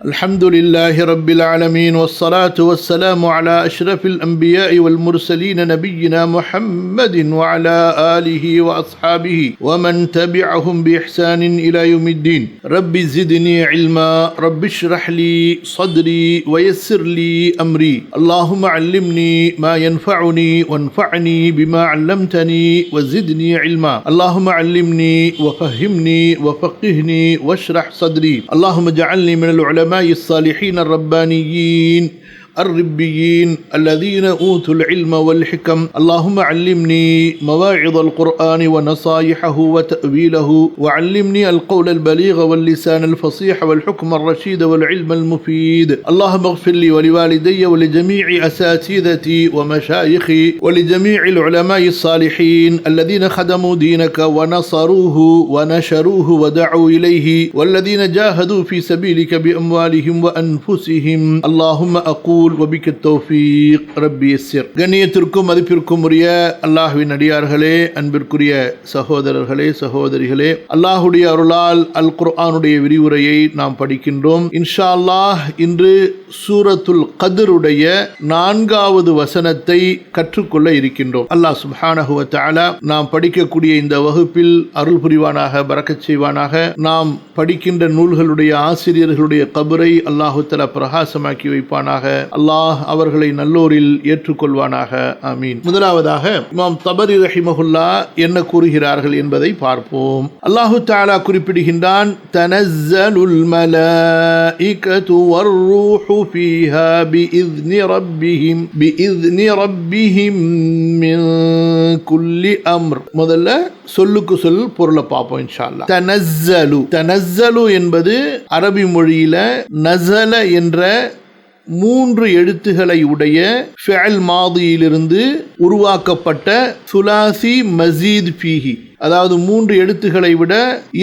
الحمد لله رب العالمين والصلاة والسلام على أشرف الأنبياء والمرسلين نبينا محمد وعلى آله وأصحابه ومن تبعهم بإحسان إلى يوم الدين. رب زدني علما رب اشرح لي صدري ويسر لي أمري اللهم علمني ما ينفعني وانفعني بما علمتني وزدني علما اللهم علمني وفهمني وفقهني واشرح صدري اللهم اجعلني من العلماء الصالحين الربانيين الربيين الذين أوتوا العلم والحكم اللهم علمني مواعظ القرآن ونصائحه وتأويله وعلمني القول البليغ واللسان الفصيح والحكم الرشيد والعلم المفيد اللهم اغفر لي ولوالدي ولجميع أساتذتي ومشايخي ولجميع العلماء الصالحين الذين خدموا دينك ونصروه ونشروه ودعوا إليه والذين جاهدوا في سبيلك بأموالهم وأنفسهم اللهم أقول وبك التوفيق ربي يسر. கண்ணியத்திற்கும் மதிப்பிற்கும் உரிய அல்லாஹ்வின் அடியார்களே, அன்பிற்குரிய சகோதரர்களே சகோதரிகளே, அல்லாஹ்வுடைய அருளால் அல் குர்ஆனுடைய விரிவுரையை நாம் படிக்கின்றோம். இன்ஷா அல்லாஹ் இன்று சூரத்துல் கத்ருடைய 4வது வசனத்தை கற்றுக்கொள்ள இருக்கின்றோம். அல்லாஹ் சுப்ஹானஹு வ தஆலா நாம் படிக்கக்கூடிய இந்த வகுப்பில் அருள் புரிவானாக, பரக்கத் செய்வானாக. நாம் படிக்கின்ற நூல்களுடைய ஆசிரியர்களுடைய கபரை அல்லாஹு தஆலா பிரகாசமாக்கி வைப்பானாக. அல்லாஹ் அவர்களை நல்லோரில் ஏற்றுக்கொள்வானாக. ஆமீன். முதலாவதாக இமாம் தபரி ரஹிமஹுல்லா என்ன கூறுகிறார்கள் என்பதை பார்ப்போம். அல்லாஹு தஆலா குறிப்பிடுகின்றான், தனஸ்ஸலுல் மலாயிகத்து வர்ரூஹு ஃபீஹா பிஇذن ரப்பிஹிம் மின் குல்லி அம்ர். முதல்ல சொல்லுக்கு சொல் பொருளை பார்ப்போம் இன்ஷா அல்லாஹ். தனஸ்ஸலு என்பது அரபி மொழியில நஸல என்ற 3 எழுத்துக்களை உடைய ஃபிஅல் மாதியிலிருந்து உருவாக்கப்பட்ட சுலாசி மஸீத் ஃபீஹி, அதாவது 3 எழுத்துக்களை விட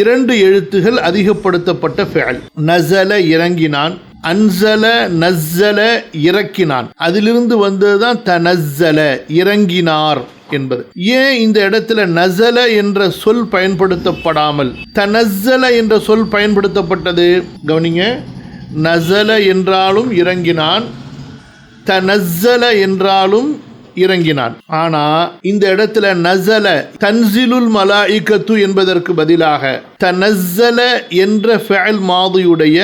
2 எழுத்துகள் அதிகப்படுத்தப்பட்ட ஃபிஅல். நஸல இறங்கினான், அன்சல நஸ்ஸல இறக்கினான், அதிலிருந்து வந்ததுதான் தனஸ்ஸல இறங்கினார் என்பது. ஏன் இந்த இடத்துல நஸல என்ற சொல் பயன்படுத்தப்படாமல் தனஸ்ஸல என்ற சொல் பயன்படுத்தப்பட்டது? கவனிங்க, நஸல என்றாலும் இறங்கினான், தனஸ்ஸல என்றாலும் இறங்கினான். ஆனா இந்த இடத்துல நஸல தன்சிலுல் மலாயிகத்து என்பதற்கு பதிலாக தனஸ்ஸல என்ற ஃபிஅல் மாதியுடைய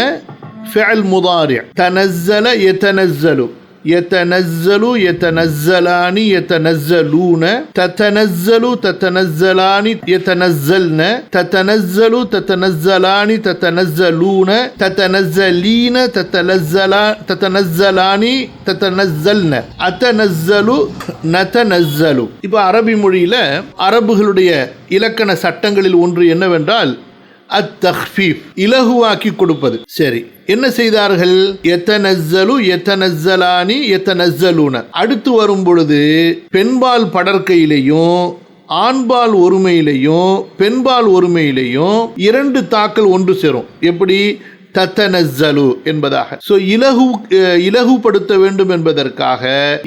ஃபிஅல் முதாரி தனஸ்ஸல யதனஸ்ஸலு يتنزل يتنزلان يتنزلون تتنزل تتنزلان يتنزلن تتنزل تتنزلان تتنزلون تتنزلين تتنزلان تتنزلن أتنزل نتنزل. இப்போ அரபி மொழியில அரபுகளுடைய இலக்கண சட்டங்களில் ஒன்று என்னவென்றால் அத்தக்ஃபீஃப், இலகுவாக்கி கொடுப்பது. சரி, என்ன செய்தார்கள்? யதனஸ்ஸலு யதனஸ்ஸலானி யதனஸ்ஸலூன. அடுத்து வரும் பொழுது பெண்பால் படர்க்கையிலையும் ஆண்பால் ஒருமையிலையும் பெண்பால் ஒருமையிலையும் 2 தாக்கள் ஒன்று சேரும். எப்படி? தத்தனஸ்ஸலு என்பதாக. சோ இலகுபடுத்த வேண்டும் என்பதற்காக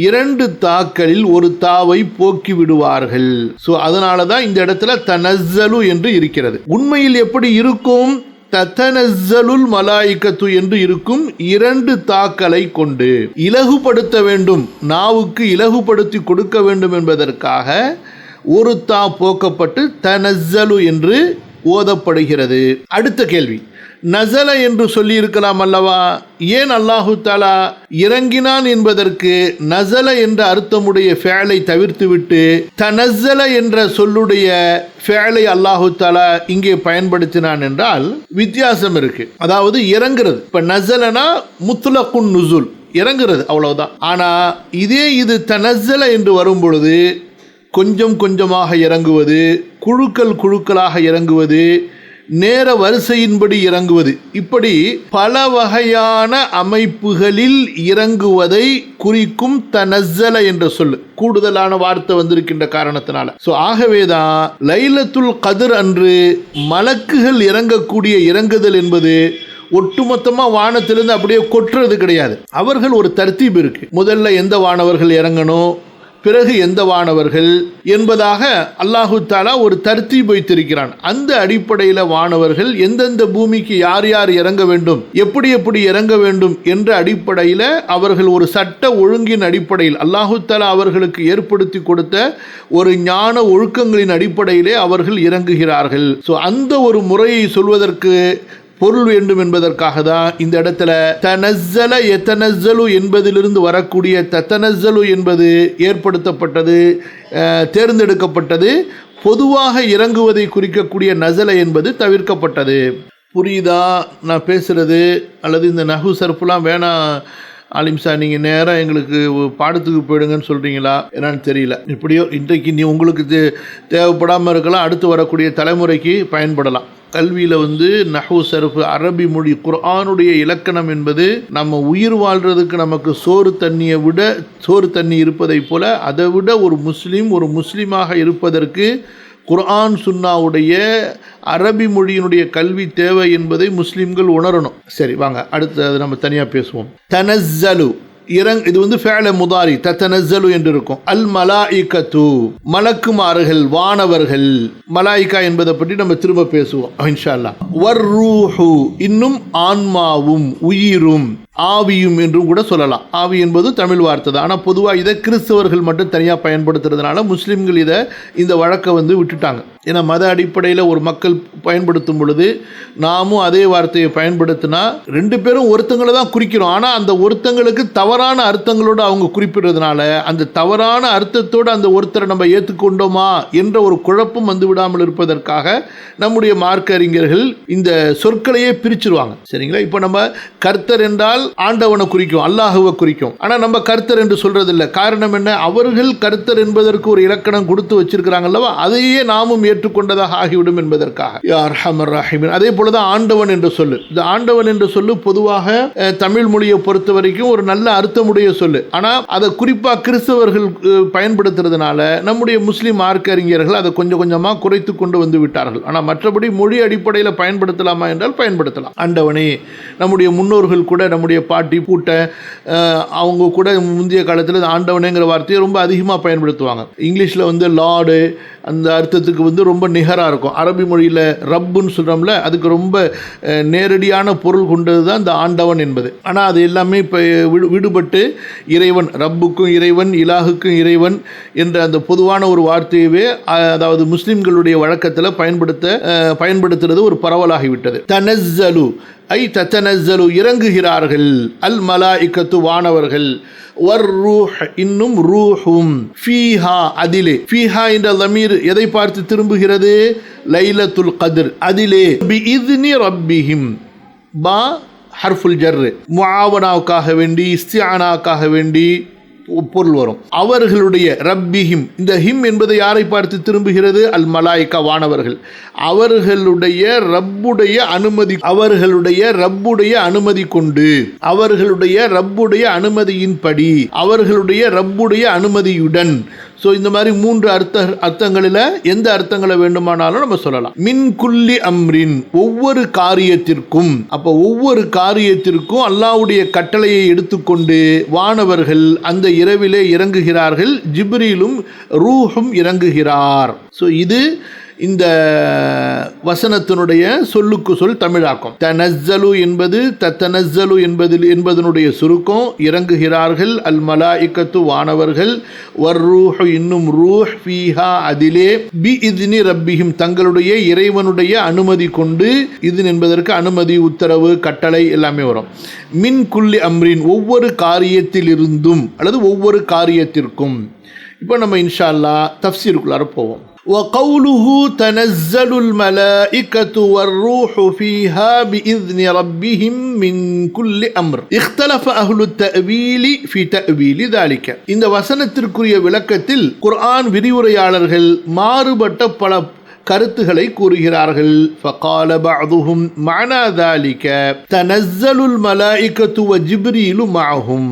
2 தாக்களில் ஒரு தாவை போக்கி விடுவார்கள். சோ அதனாலதான் இந்த இடத்துல தனஸ்ஸலு என்று இருக்கிறது. உண்மையில் எப்படி இருக்கும்? தத்தனஸ்ஸலுல் மலாயிகத்து என்று இருக்கும். 2 தாக்களை கொண்டு இலகுபடுத்த வேண்டும், நாவுக்கு இலகுபடுத்தி கொடுக்க வேண்டும் என்பதற்காக ஒரு தா போக்கப்பட்டு தனஸ்ஸலு என்று ஓதப்படுகிறது. அடுத்த கேள்வி, நஸல என்று சொல்லி இருக்கலாம் அல்லவா? ஏன் அல்லாஹு தஆலா இறங்கினான் என்பதற்கு நஸல என்ற அர்த்தமுடைய ஃபிஅலை தவிர்த்துவிட்டு தனஸ்ஸல என்ற சொல்லுடைய ஃபிஅலை அல்லாஹு தஆலா இங்கே பயன்படுத்தினான் என்றால் வித்தியாசம் இருக்கு. அதாவது இறங்குறது. இப்ப நஸலனா முத்லகுன் நுஸுல், இறங்குறது, அவ்வளவுதான். ஆனா இது தனஸ்ஸல என்று வரும் பொழுது கொஞ்சம் கொஞ்சமாக இறங்குவது, குழுக்களாக இறங்குவது, நேர வரிசையின்படி இறங்குவது, இப்படி பல வகையான அமைப்புகளில் இறங்குவதை குறிக்கும் தனஸ்ஸல என்ற சொல். கூடுதலான வார்த்தை வந்திருக்கின்ற காரணத்தினால. ஆகவேதான் லைலத்துல் கத்ர் அன்று மலக்குகள் இறங்கக்கூடிய இறங்குதல் என்பது ஒட்டுமொத்தமா வானத்திலிருந்து அப்படியே கொட்டுறது கிடையாது. அவர்கள் ஒரு தர்த்தீப் இருக்கு. முதல்ல எந்த வானவர்கள் இறங்கணும், பிறகு எந்த வானவர்கள் என்பதாக அல்லாஹு தாலா ஒரு தர்த்தீப் வைத்திருக்கிறான். அந்த அடிப்படையில் வானவர்கள் எந்தெந்த பூமிக்கு யார் யார் இறங்க வேண்டும், எப்படி எப்படி இறங்க வேண்டும் என்ற அடிப்படையில் அவர்கள் ஒரு சட்ட ஒழுங்கின் அடிப்படையில் அல்லாஹு தாலா அவர்களுக்கு ஏற்படுத்தி கொடுத்த ஒரு ஞான ஒழுக்கங்களின் அடிப்படையிலே அவர்கள் இறங்குகிறார்கள். ஸோ அந்த ஒரு முறையை சொல்வதற்கு பொருள் வேண்டும் என்பதற்காக தான் இந்த இடத்துல தனஸ்ஸல யதனஸ்ஸலு என்பதிலிருந்து வரக்கூடிய தத்தனஸ்ஸலு என்பது ஏற்படுத்தப்பட்டது, தேர்ந்தெடுக்கப்பட்டது. பொதுவாக இறங்குவதை குறிக்கக்கூடிய நஸல என்பது தவிர்க்கப்பட்டது. புரியுதா நான் பேசுறது? அல்லது இந்த நஹு சர்ஃப்லாம் வேணாம் ஆலிம் சார், நீங்கள் நேராக எங்களுக்கு பாடத்துக்கு போயிடுங்கன்னு சொல்கிறீங்களா என்னன்னு தெரியல. இப்படியோ இன்றைக்கு உங்களுக்கு தேவைப்படாமல் இருக்கலாம், அடுத்து வரக்கூடிய தலைமுறைக்கு பயன்படலாம். கல்வியில் நஹு சர்ஃப், அரபி மொழி, குர்ஆனுடைய இலக்கணம் என்பது நம்ம உயிர் வாழ்கிறதுக்கு நமக்கு சோறு தண்ணி இருப்பதை போல அதை விட ஒரு முஸ்லீமாக இருப்பதற்கு குர்ஆன் சுன்னாவுடைய அரபி மொழியினுடைய கல்வி தேவை என்பதை முஸ்லிம்கள் உணரணும். சரி வாங்க அடுத்து நம்ம தனியாக பேசுவோம். தனஸ்ஸலு இது ஃபேல முதாரி தத்தனஸ்ஸலு என்று இருக்கும். அல் மலாயிகத்து மலக்குமார்கள், வானவர்கள். மலாயிகா என்பதை பற்றி நம்ம திரும்ப பேசுவோம் இன்ஷா அல்லாஹ். வர்ரூஹு இன்னும் ஆன்மாவும் உயிரும் ஆவியும் என்றும் கூட சொல்லலாம். ஆவி என்பது தமிழ் வார்த்தை தான், ஆனால் பொதுவாக இதை கிறிஸ்தவர்கள் மட்டும் தனியாக பயன்படுத்துறதுனால முஸ்லீம்கள் இந்த வழக்கை விட்டுட்டாங்க. ஏன்னா மத அடிப்படையில் ஒரு மக்கள் பயன்படுத்தும் பொழுது நாமும் அதே வார்த்தையை பயன்படுத்தினா ரெண்டு பேரும் ஒருத்தங்களை தான் குறிக்கிறோம். ஆனால் அந்த ஒருத்தங்களுக்கு தவறான அர்த்தங்களோடு அவங்க குறிப்பிடுறதுனால அந்த தவறான அர்த்தத்தோடு அந்த ஒருத்தரை நம்ம ஏற்றுக்கொண்டோமா என்ற ஒரு குழப்பம் விடாமல் இருப்பதற்காக நம்முடைய மார்க்க அறிஞர்கள் இந்த சொற்களையே பிரிச்சிருவாங்க. சரிங்களா? இப்போ நம்ம கர்த்தர் என்றால் ஆண்டவனை குறிக்கும், அல்லாஹுவை குறிக்கும். ஆனால் நம்ம கர்த்தர் என்று சொல்றதில்லை. காரணம் என்ன? அவர்கள் கர்த்தர் என்பதற்கு ஒரு இலக்கணம் கொடுத்து வச்சிருக்கிறாங்க அல்லவா, அதையே நாமும் ஏற்றுக்கொண்டதாக ஆகிவிடும் என்பதற்காக. யா அர்ஹமர் ரஹீமின். அதே போலதான் ஆண்டவன் என்று சொல்லு. இந்த ஆண்டவன் என்று சொல்லு பொதுவாக தமிழ் மொழியை பொறுத்த வரைக்கும் ஒரு நல்ல அர்த்தமுடைய சொல்லு. ஆனால் அதை குறிப்பாக கிறிஸ்தவர்கள் பயன்படுத்துறதுனால நம்முடைய முஸ்லீம் மார்க்க அறிஞர்கள் அதை கொஞ்சம் கொஞ்சமாக குறைத்து கொண்டு விட்டார்கள். ஆனால் மற்றபடி மொழி அடிப்படையில் பயன்படுத்தலாமா என்றால் பயன்படுத்தலாம். ஆண்டவனே, நம்முடைய முன்னோர்கள் கூட, நம்முடைய பாட்டி பூட்டை அவங்க கூட முந்தைய காலத்தில் ஆண்டவனேங்கிற வார்த்தையை ரொம்ப அதிகமாக பயன்படுத்துவாங்க. இங்கிலீஷில் லார்டு அந்த அர்த்தத்துக்கு ரொம்ப நிகராக இருக்கும். அரபி மொழியில் ரப்புன்னு சொல்கிறோம்ல, அதுக்கு ரொம்ப நேரடியான பொருள் கொண்டது தான் இந்த ஆண்டவன் என்பது. ஆனால் அது எல்லாமே இப்போ விடுபட்டு இறைவன், ரப்புக்கும் இறைவன், இலாஹுக்கும் இறைவன் என்ற அந்த பொதுவான ஒரு வார்த்தையவே அதாவது முஸ்லிம்களுடைய வழக்கத்தில் பயன்படுத்துறது ஒரு பரவலாகிவிட்டது. தனஸ்ஸலு ஐ தத்தனஸ்ஸலு இறங்குகிறார்கள். அல் மலாயிகத்து வானவர்கள். வர்ரூஹ் இன்னும் ரூஹும். ஃபீஹா அதிலே. ஃபீஹா என்ற லமீர் எதை பார்த்து திரும்புகிறது? லைலத்துல் கத்ர். அதிலே பிஇذن ரப்பிஹிம். பா ஹர்ஃபுல் ஜர், முஆவனாவுக்காக வேண்டி, இஸ்திஆனாவுக்காக வேண்டி பொருள் வரும். அவர்களுடைய ரப்பிஹிம், இந்த ஹிம் என்பதை யாரை பார்த்து திரும்புகிறது? அல் மலாயிகா வானவர்கள். அவர்களுடைய ரப்புடைய அனுமதி கொண்டு, அவர்களுடைய ரப்புடைய அனுமதியின்படி, அவர்களுடைய ரப்புடைய அனுமதியுடன். ஸோ இந்த மாதிரி மூன்று அர்த்தங்களில் எந்த அர்த்தங்களை வேண்டுமானாலும் நம்ம சொல்லலாம். மின் குல்லி அம்ரின், ஒவ்வொரு காரியத்திற்கும். அப்போ ஒவ்வொரு காரியத்திற்கும் அல்லாஹ்வுடைய கட்டளையை எடுத்துக்கொண்டு வானவர்கள் அந்த இரவிலே இறங்குகிறார்கள். ஜிப்ரீலும் ரூஹும் இறங்குகிறார். ஸோ இது இந்த வசனத்தினுடைய சொல்லுக்கு சொல் தமிழாக்கம். தனஸ்ஸலு என்பது தத்தனஸ்ஸலு என்பதனுடைய சுருக்கம். இறங்குகிறார்கள். அல் மலாயிகத்து வானவர்கள். வர்ரூஹு இன்னும் ரூஹ். ஃபீஹா அதிலே. பிஇذن ரப்பிஹிம் தங்களுடைய இறைவனுடைய அனுமதி கொண்டு. இது என்பதற்கு அனுமதி, உத்தரவு, கட்டளை எல்லாமே வரும். மின் குல்லி அம்ரின் ஒவ்வொரு காரியத்திலிருந்தும் அல்லது ஒவ்வொரு காரியத்திற்கும். இப்போ நம்ம இன்ஷா அல்லாஹ் தஃப்சீருக்குள்ளார போவோம். وقوله تنزل الملائكة والروح فيها بإذن ربهم من كل أمر اختلف أهل التأويل في تأويل ذلك. இந்த வசனத்திற்குரிய விளக்கத்தில் குர்ஆன் விரிவுரையாளர்கள் மாறுபட்ட பல கருத்துக்களை கூறுகிறார்கள். فقال بعضهم معنى ذلك تنزل الملائكة وجبريل معهم.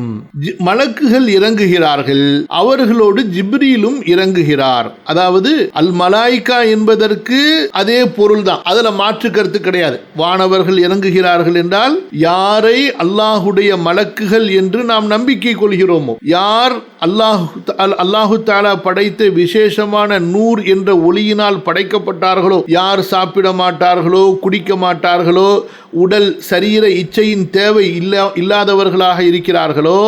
மலக்குகள் இறங்குகிறார்கள், அவர்களோடு ஜிப்ரீலும் இறங்குகிறார். அதாவது அல் மலாயிகா என்பதற்கு அதே பொருள் தான், அதுல மாற்று கருத்து கிடையாது. வானவர்கள் இறங்குகிறார்கள் என்றால் யாரை அல்லாஹுடைய மலக்குகள் என்று நாம் நம்பிக்கை கொள்கிறோமோ, யார் அல்லாஹு தஆலா படைத்த விசேஷமான நூர் என்ற ஒளியினால் படைக்கப்பட்டார்களோ, யார் சாப்பிட மாட்டார்களோ, குடிக்க மாட்டார்களோ, உடல் சரீர இச்சையின் தேவை இல்லாதவர்களாக இருக்கிறார்களோ,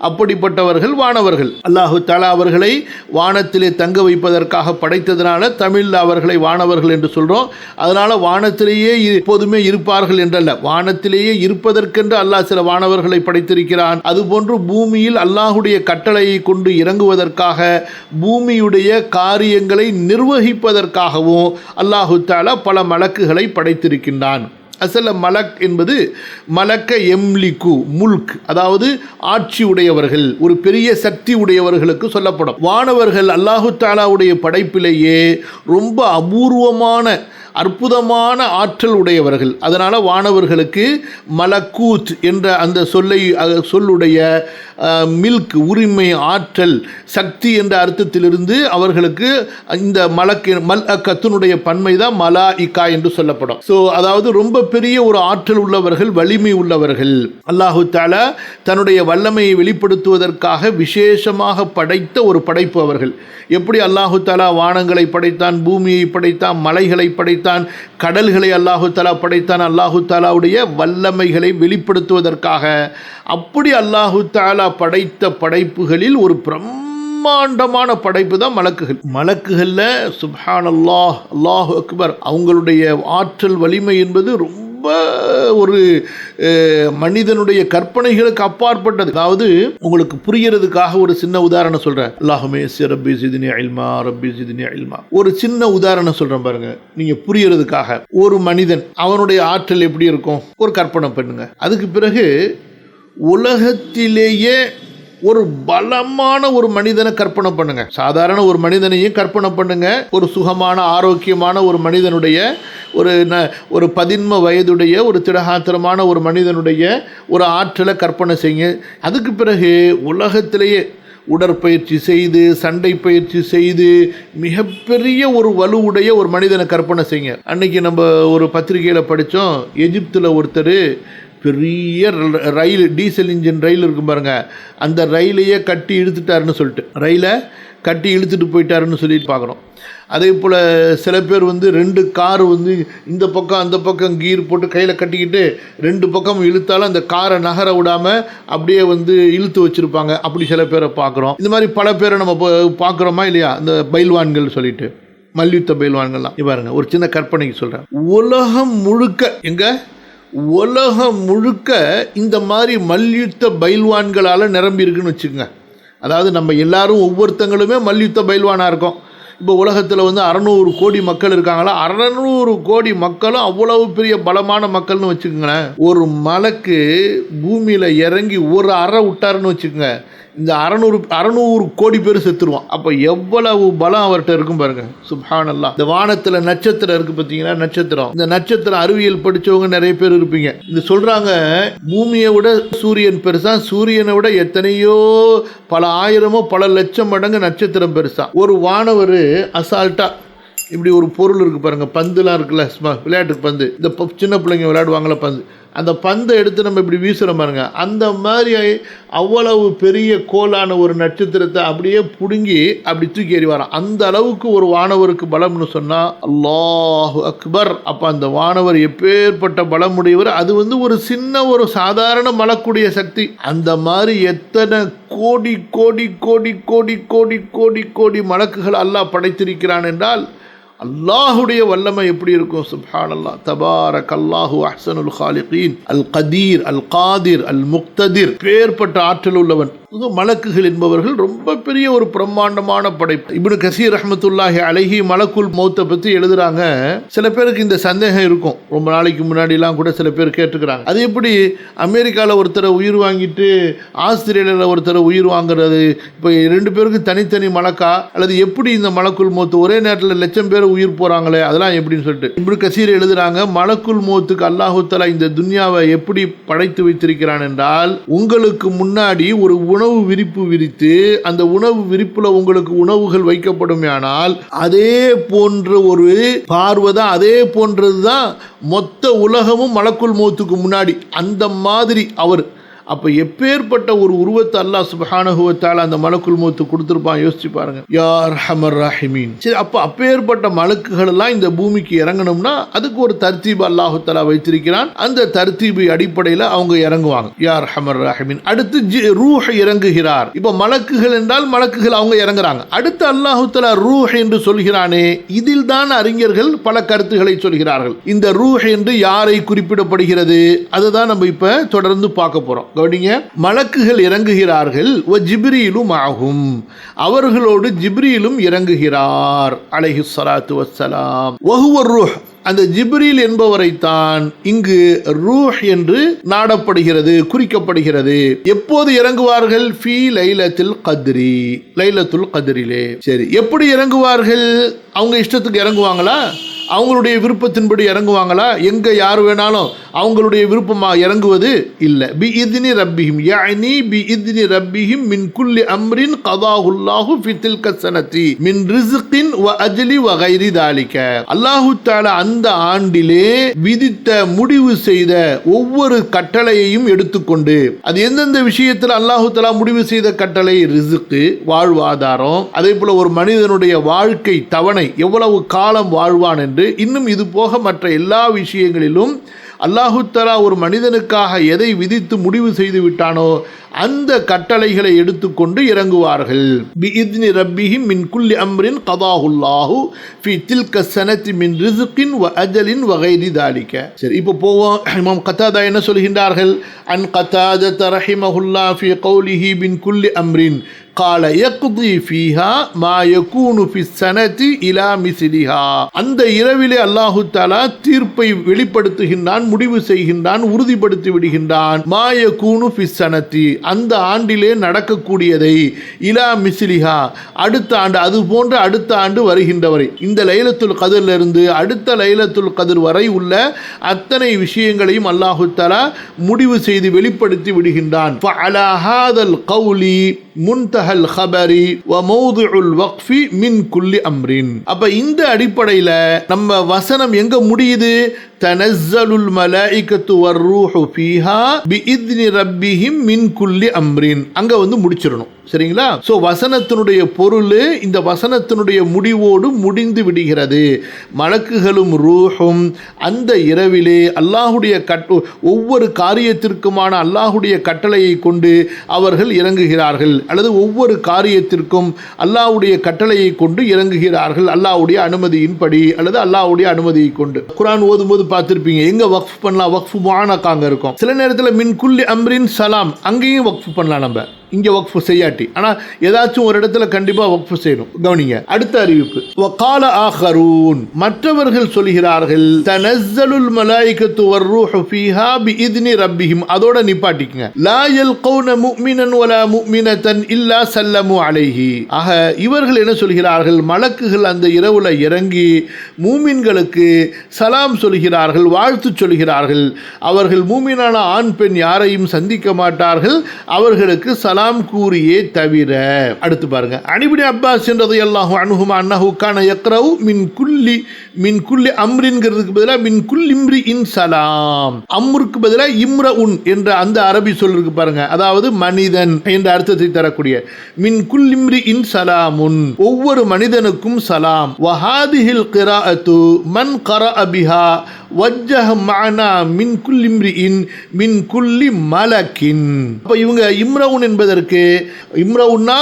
அப்படிப்பட்டவர்கள் வானவர்கள். அல்லாஹு தஆலா அவர்களை வானத்திலே தங்க வைப்பதற்காக படைத்ததனால தமிழில் அவர்களை வானவர்கள் என்று சொல்றோம். அதனால வானத்திலேயே எப்போதுமே இருப்பார்கள் என்றல்ல, வானத்திலேயே இருப்பதற்கென்று அல்லாஹ் சில வானவர்களை படைத்திருக்கிறான். அதுபோன்று பூமியில் அல்லாஹுடைய கட்டளையை கொண்டு இறங்குவதற்காக, பூமியுடைய காரியங்களை நிர்வகிப்பதற்காகவும் அல்லாஹு தஆலா பல மலக்குகளை படைத்திருக்கின்றான். அசல மலக் என்பது மலக்க எம்லிக்கு முல்க், அதாவது ஆட்சி உடையவர்கள், ஒரு பெரிய சக்தி உடையவர்களுக்கு சொல்லப்படும். வானவர்கள் அல்லாஹு தஆலாவுடைய படைப்பிலேயே ரொம்ப அபூர்வமான அற்புதமான ஆற்றல் உடையவர்கள். அதனால் வானவர்களுக்கு மலக்கூத் என்ற அந்த சொல்லுடைய மில்க், உரிமை, ஆற்றல், சக்தி என்ற அர்த்தத்திலிருந்து அவர்களுக்கு இந்த மல்அக்கத்தினுடைய பன்மை தான் மலாயிகா என்று சொல்லப்படும். ஸோ அதாவது ரொம்ப பெரிய ஒரு ஆற்றல் உள்ளவர்கள், வலிமை உள்ளவர்கள். அல்லாஹு தஆலா தன்னுடைய வல்லமையை வெளிப்படுத்துவதற்காக விசேஷமாக படைத்த ஒரு படைப்பு அவர்கள். எப்படி அல்லாஹு தஆலா வானங்களை படைத்தான், பூமியை படைத்தான், மலைகளை படைத்தான், கடல்களை அல்லாஹு தஆலா படைத்தான், அல்லாஹு தஆலாவுடைய வல்லமைகளை வெளிப்படுத்துவதற்காக. அப்படி அல்லாஹு தஆலா படைத்த படைப்புகளில் ஒரு பிரம்மாண்டமான படைப்பு தான் மலக்குகள். மலக்குகள்ல சுப்ஹானல்லாஹ், அல்லாஹு அக்பர், அவங்களுடைய ஆற்றல் வலிமை என்பது ரொம்ப ஒரு மனிதனுடைய கற்பனைகளுக்கு அப்பாற்பட்டது. அதாவது உங்களுக்கு புரியறதுக்காக ஒரு சின்ன உதாரணம் சொல்றேன். அல்லாஹுமே ரப்பி ஸித்னி இல்மா, ரப்பி ஸித்னி இல்மா. ஒரு சின்ன உதாரணம் சொல்றேன் பாருங்க, நீங்க புரியறதுக்காக. ஒரு மனிதன், அவனுடைய ஆற்றல் எப்படி இருக்கும் ஒரு கற்பனை பண்ணுங்க. அதுக்கு பிறகு உலகத்திலேயே ஒரு பலமான ஒரு மனிதனை கற்பனை பண்ணுங்க. சாதாரண ஒரு மனிதனையும் கற்பனை பண்ணுங்க. ஒரு சுகமான ஆரோக்கியமான ஒரு மனிதனுடைய ஒரு 13 வயதுடைய ஒரு திடகாத்திரமான ஒரு மனிதனுடைய ஒரு ஆற்றலை கற்பனை செய்யுங்க. அதுக்கு பிறகு உலகத்திலேயே உடற்பயிற்சி செய்து, சண்டை பயிற்சி செய்து, மிகப்பெரிய ஒரு வலுவுடைய ஒரு மனிதனை கற்பனை செய்யுங்க. அன்னைக்கு நம்ம ஒரு பத்திரிகையில் படித்தோம், எகிப்தில் ஒருத்தர் பெரிய ரயில், டீசல் இன்ஜின் ரயில் இருக்கும் பாருங்க, அந்த ரயிலையே கட்டி இழுத்துட்டாருன்னு சொல்லிட்டு, ரயிலை கட்டி இழுத்துட்டு போயிட்டாருன்னு சொல்லிட்டு பார்க்குறோம். அதே போல் சில பேர் 2 கார் இந்த பக்கம் அந்த பக்கம் கீர் போட்டு கையில் கட்டிக்கிட்டு 2 பக்கம் இழுத்தாலும் அந்த காரை நகர விடாமல் அப்படியே இழுத்து வச்சுருப்பாங்க. அப்படி சில பேரை பார்க்குறோம். இந்த மாதிரி பல பேரை நம்ம பார்க்குறோமா இல்லையா? இந்த பைல்வான்கள் சொல்லிட்டு, மல்யுத்த பைல்வான்கள்லாம். பாருங்க, ஒரு சின்ன கற்பனைக்கு சொல்கிறேன். உலகம் முழுக்க இந்த மாதிரி மல்யுத்த பைல்வான்களால் நிரம்பி இருக்குன்னு வச்சுக்கோங்க. அதாவது நம்ம எல்லாரும் ஒவ்வொருத்தங்களுமே மல்யுத்த பைல்வானாக இருக்கோம். இப்போ உலகத்தில் 600 கோடி மக்கள் இருக்காங்களா, 600 கோடி மக்களும் அவ்வளவு பெரிய பலமான மக்கள்னு வச்சுக்கோங்களேன். ஒரு மலக்கு பூமியில் இறங்கி ஒரு அறை விட்டாருன்னு வச்சுக்கோங்க, இந்த 600 கோடி பேர் செத்துருவான். அப்போ எவ்வளவு பலம் அவர்கிட்ட இருக்கும் பாருங்க. சுப்ஹானல்லாஹ். இந்த வானத்தில் நட்சத்திரம் இருக்கு பார்த்தீங்கன்னா, நட்சத்திரம், இந்த நட்சத்திரம் அறிவியல் படித்தவங்க நிறைய பேர் இருப்பீங்க. இந்த சொல்றாங்க, பூமியை விட சூரியன் பெருசா, சூரியனை விட எத்தனையோ பல ஆயிரமோ பல லட்சம் மடங்கு நட்சத்திரம் பெருசா. ஒரு வானவர் அசால்ட்டா இப்படி ஒரு பொருள் இருக்கு பாருங்க, பந்துலாம் இருக்குல்ல, விளையாட்டுக்கு பந்து, இந்த சின்ன பிள்ளைங்க விளையாடுவாங்கள பந்து, அந்த பந்தை எடுத்து நம்ம இப்படி வீசுகிறோம் பாருங்க, அந்த மாதிரி அவ்வளவு பெரிய கோலான ஒரு நட்சத்திரத்தை அப்படியே பிடுங்கி அப்படி தூக்கி எறிவாராம். அந்த அளவுக்கு ஒரு வானவருக்கு பலம்னு சொன்னால் அல்லாஹு அக்பர். அப்போ அந்த வானவர் எப்பேற்பட்ட பலமுடையவர். அது ஒரு சின்ன ஒரு சாதாரண மலக்கூடிய சக்தி. அந்த மாதிரி எத்தனை கோடி கோடி கோடி கோடி கோடி கோடி கோடி மலக்குகள் அல்லாஹ் படைத்திருக்கிறான் என்றால் அல்லாஹுடைய வல்லமை எப்படி இருக்கும். சுப்ஹானல்லாஹ். தபாரக்கல்லாஹு அஹ்ஸனுல் காலிகீன், அல் கதீர், அல் காதிர், அல் முக்ததிர். பேர்பட்ட ஆற்றல் உள்ளவன் மலக்குகள் என்பவர்கள் ரொம்ப பெரிய ஒரு பிரம்மாண்டமான படைப்பு. இப்னு கசீர் ரஹ்மத்துல்லாஹி அலைஹி மலக்குல் மௌத்தை பற்றி எழுதுறாங்க. சில பேருக்கு இந்த சந்தேகம் இருக்கும். ரொம்ப நாளைக்கு முன்னாடிலாம் கூட சில பேர் கேட்டுக்கிறாங்க, அது எப்படி அமெரிக்காவில் ஒருத்தரை உயிர் வாங்கிட்டு ஆஸ்திரேலியாவில் ஒருத்தரை உயிர் வாங்குறது, இப்போ 2 பேருக்கு தனித்தனி மலக்கா, அல்லது எப்படி இந்த மலக்குல் மௌத்து ஒரே நேரத்தில் லட்சம் பேர் உயிர் போகிறாங்களே அதெல்லாம் எப்படின்னு சொல்லிட்டு இப்னு கசீர் எழுதுறாங்க. மலக்குல் மௌத்துக்கு அல்லாஹு தஆலா இந்த துன்யாவை எப்படி படைத்து வைத்திருக்கிறான் என்றால், உங்களுக்கு முன்னாடி ஒரு உணவு விரிப்பு விரித்து அந்த உணவு விரிப்புல உங்களுக்கு உணவுகள் வைக்கப்படுமானால் அதே போன்ற ஒரு பார்வைதான், அதே போன்றதுதான் மொத்த உலகமும் மலக்குல் மௌத்துக்கு முன்னாடி. அந்த மாதிரி அவர் அப்போ எப்பேற்பட்ட ஒரு உருவத்தை அல்லாஹ் சுப்ஹானஹு வ தஆலா அந்த மலக்குல் மௌத்து கொடுத்துருப்பான். யோசிச்சு பாருங்க. யா அர்ஹமர் ராஹிமீன். சரி, அப்போ அப்பேற்பட்ட மலக்குகள் எல்லாம் இந்த பூமிக்கு இறங்கணும்னா அதுக்கு ஒரு தர்த்தீப் அல்லாஹு தஆலா வைத்திருக்கிறான். அந்த தர்த்தீபு அடிப்படையில் அவங்க இறங்குவாங்க. யா அர்ஹமர் ராஹிமீன். அடுத்து ரூஹ் இறங்குகிறார். இப்போ மலக்குகள் என்றால் மலக்குகள் அவங்க இறங்குறாங்க. அடுத்து அல்லாஹு தஆலா ரூஹ் என்று சொல்கிறானே, இதில் தான் அறிஞர்கள் பல கருத்துக்களை சொல்கிறார்கள். இந்த ரூஹ் என்று யாரை குறிப்பிடப்படுகிறது அதுதான் நம்ம இப்ப தொடர்ந்து பார்க்க போறோம். மலக்குகள் இறங்குகிறார்கள். ஜிப்ரீலும் ஆகும், அவர்களோடு ஜிப்ரீலும் இறங்குகிறார் அலைஹிஸ்ஸலாத்து வஸ்ஸலாம். வஹுவர் ரூஹ், அந்த ஜிப்ரீல் என்பவரைத்தான் இங்கு ரூஹ் என்று நாடப்படுகிறது, குறிக்கப்படுகிறது. எப்போது இறங்குவார்கள்? ஃபீ லைலத்துல் கத்ரி, லைலத்துல் கத்ரிலே. சரி, எப்படி இறங்குவார்கள்? அவங்க இஷ்டத்துக்கு இறங்குவாங்களா? அவங்களுடைய விருப்பத்தின்படி இறங்குவாங்களா? எங்க யார் வேணாலும் அவங்களுடைய விருப்பமா இறங்குவது இல்லை. பி இத்னி ரப்பிஹிம், யானி பி இத்னி ரப்பிஹிம் மின் குல்லி அம்ரின் கதாஹுல்லாஹு ஃபி தில்க ஸனதி மின் ரிஸ்கின் வ அஜ்லி வ கைரி தாலிக. அல்லாஹு தஆலா அந்த ஆண்டிலே விதித்த முடிவு செய்த ஒவ்வொரு கட்டளையையும் எடுத்துக்கொண்டு, அது எந்தெந்த விஷயத்தில் அல்லாஹு தஆலா முடிவு செய்த கட்டளை? ரிஸ்க், வாழ்வாதாரம், அதே போல ஒரு மனிதனுடைய வாழ்க்கை தவணை, எவ்வளவு காலம் வாழ்வான் என்று, இன்னும் இது போக மற்ற எல்லா விஷயங்களிலும் அல்லாஹு தஆலா ஒரு மனிதனுக்காக எதை விதித்து முடிவு செய்து விட்டானோ அந்த கட்டளைகளை எடுத்துக்கொண்டு இறங்குவார்கள். பிஇத்னி ரப்பிஹிம் மின் குல்லி அம்ரின் கதாஹுல்லாஹு ஃபி தில்க ஸனதி மின் ரிஸ்கின் வ அஜலின் வ கைரி தாலிக. சரி, இப்போ போவோம். இமாம் கத்தாதா என்ன சொல்கின்றார்கள்? அன் கத்தாதா ரஹிமஹுல்லாஹ் ஃபி கௌலிஹி மின் குல்லி அம்ரின் قال يقضي فيها ما يكون في السنة إلى مثلها. அந்த இரவிலே அல்லாஹு தஆலா தீர்ப்பை வெளிப்படுத்துகின்றான், முடிவு செய்கின்றான், உறுதிப்படுத்தி விடுகின்றான். மா யகூனு ஃபி ஸனதி, அந்த ஆண்டிலே நடக்கக்கூடியதை, இலா மிஸ்லிஹா, அடுத்த ஆண்டு, அது போன்ற அடுத்த ஆண்டு வருகின்றவரை, இந்த லைலத்துல் கத்ரில் இருந்து அடுத்த லைலத்துல் கத்ர் வரை உள்ள அத்தனை விஷயங்களையும் அல்லாஹு தஆலா முடிவு செய்து வெளிப்படுத்தி விடுகின்றான். ஃபஅலா ஹாதல் கௌலி முன்தஹல் ஹபரி வ மௌதுஉல் வக்ஃபி மின் குல்லி அம்ரின். அப்ப இந்த அடிப்படையில் நம்ம வசனம் எங்க முடியுது? தனஸ்ஸலுல் மலாயிகத்து வர்ரூஹு ஃபீஹா பிஇத்னி ரப்பிஹிம் மின் குல்லி அம்ரின். அங்க வந்து முடிச்சிடணும். சரிங்களா? சோ வசனத்தினுடைய பொருள் இந்த வசனத்தினுடைய முடிவோடு முடிந்து விடுகிறது. மலக்குகளும் ரூஹும் அந்த இரவிலே அல்லாஹுடைய ஒவ்வொரு காரியத்திற்குமான அல்லாஹுடைய கட்டளையை கொண்டு அவர்கள் இறங்குகிறார்கள், அல்லது ஒவ்வொரு காரியத்திற்கும் அல்லாஹுடைய கட்டளையை கொண்டு இறங்குகிறார்கள், அல்லாஹுடைய அனுமதியின்படி அல்லது அல்லாஹுடைய அனுமதியை கொண்டு. குர்ஆன் ஓதும்போது பார்த்திருப்பீங்க, எங்க வக்ஃப் பண்ணலாம்? வக்ஃப் முஆனகா அங்க இருக்கும். சில நேரத்தில் மின் குல்லி அம்ரின் சலாம், அங்கேயும் வக்ஃப் பண்ணலாம். நம்ம இங்கே வக்ஃப் செய்யாட்டி, ஆனால் ஏதாச்சும் ஒரு இடத்துல கண்டிப்பாக வக்ஃப் செய்யணும். கவனிங்க, அடுத்த அறிவிப்பு. வகால ஆகரூன், மற்றவர்கள் சொல்கிறார்கள், தனஸ்ஸலுல் மலாயிகத்து வர்ரூஹு ஃபீஹா பிஇத்னி ரப்பிஹிம். அதோட நிப்பாட்டிக்கங்க. லா யல்கௌன முஃமினன் வலா முஃமினத்தன் இல்லா ஸல்லமு அலைஹி. ஆக இவர்கள் என்ன சொல்கிறார்கள்? மலக்குகள் அந்த இரவுல இறங்கி மூமின்களுக்கு சலாம் சொல்கிறார்கள், வாழ்த்து சொல்கிறார்கள். அவர்கள் மூமினான ஆண் பெண் யாரையும் சந்திக்க மாட்டார்கள், அவர்களுக்கு சலாம் கூறியே தவிர. அடுத்து பாருங்க. அனிபின் அப்பாஸ் ரலியல்லாஹு அன்ஹுமா அன்னஹு கான யக்ரவு மின் குல்லி அம்ரின்ங்கிறதுக்கு பதிலாக மின் குல்லி இம்ரிஇன் சலாம், அம்ருக்கு பதிலாக இம்ரஉன் என்ற அந்த அரபி சொல் இருக்கு பாருங்க, அதாவது மனிதன் என்ற அர்த்தத்தை தரக்கூடிய மின் குல்லி இம்ரிஇன் சலாமுன், ஒவ்வொரு மனிதனுக்கும் சலாம். வஹாதிஹில் கிராஅத்து மன் கரஅ பிஹா வஜ்ஜஹ மஅனா மின் குல்லி இம்ரிஇன் மின் குல்லி மலக்கின். அப்ப இவங்க இம்ரவுன் என்பதற்கு, இம்ரவுன்னா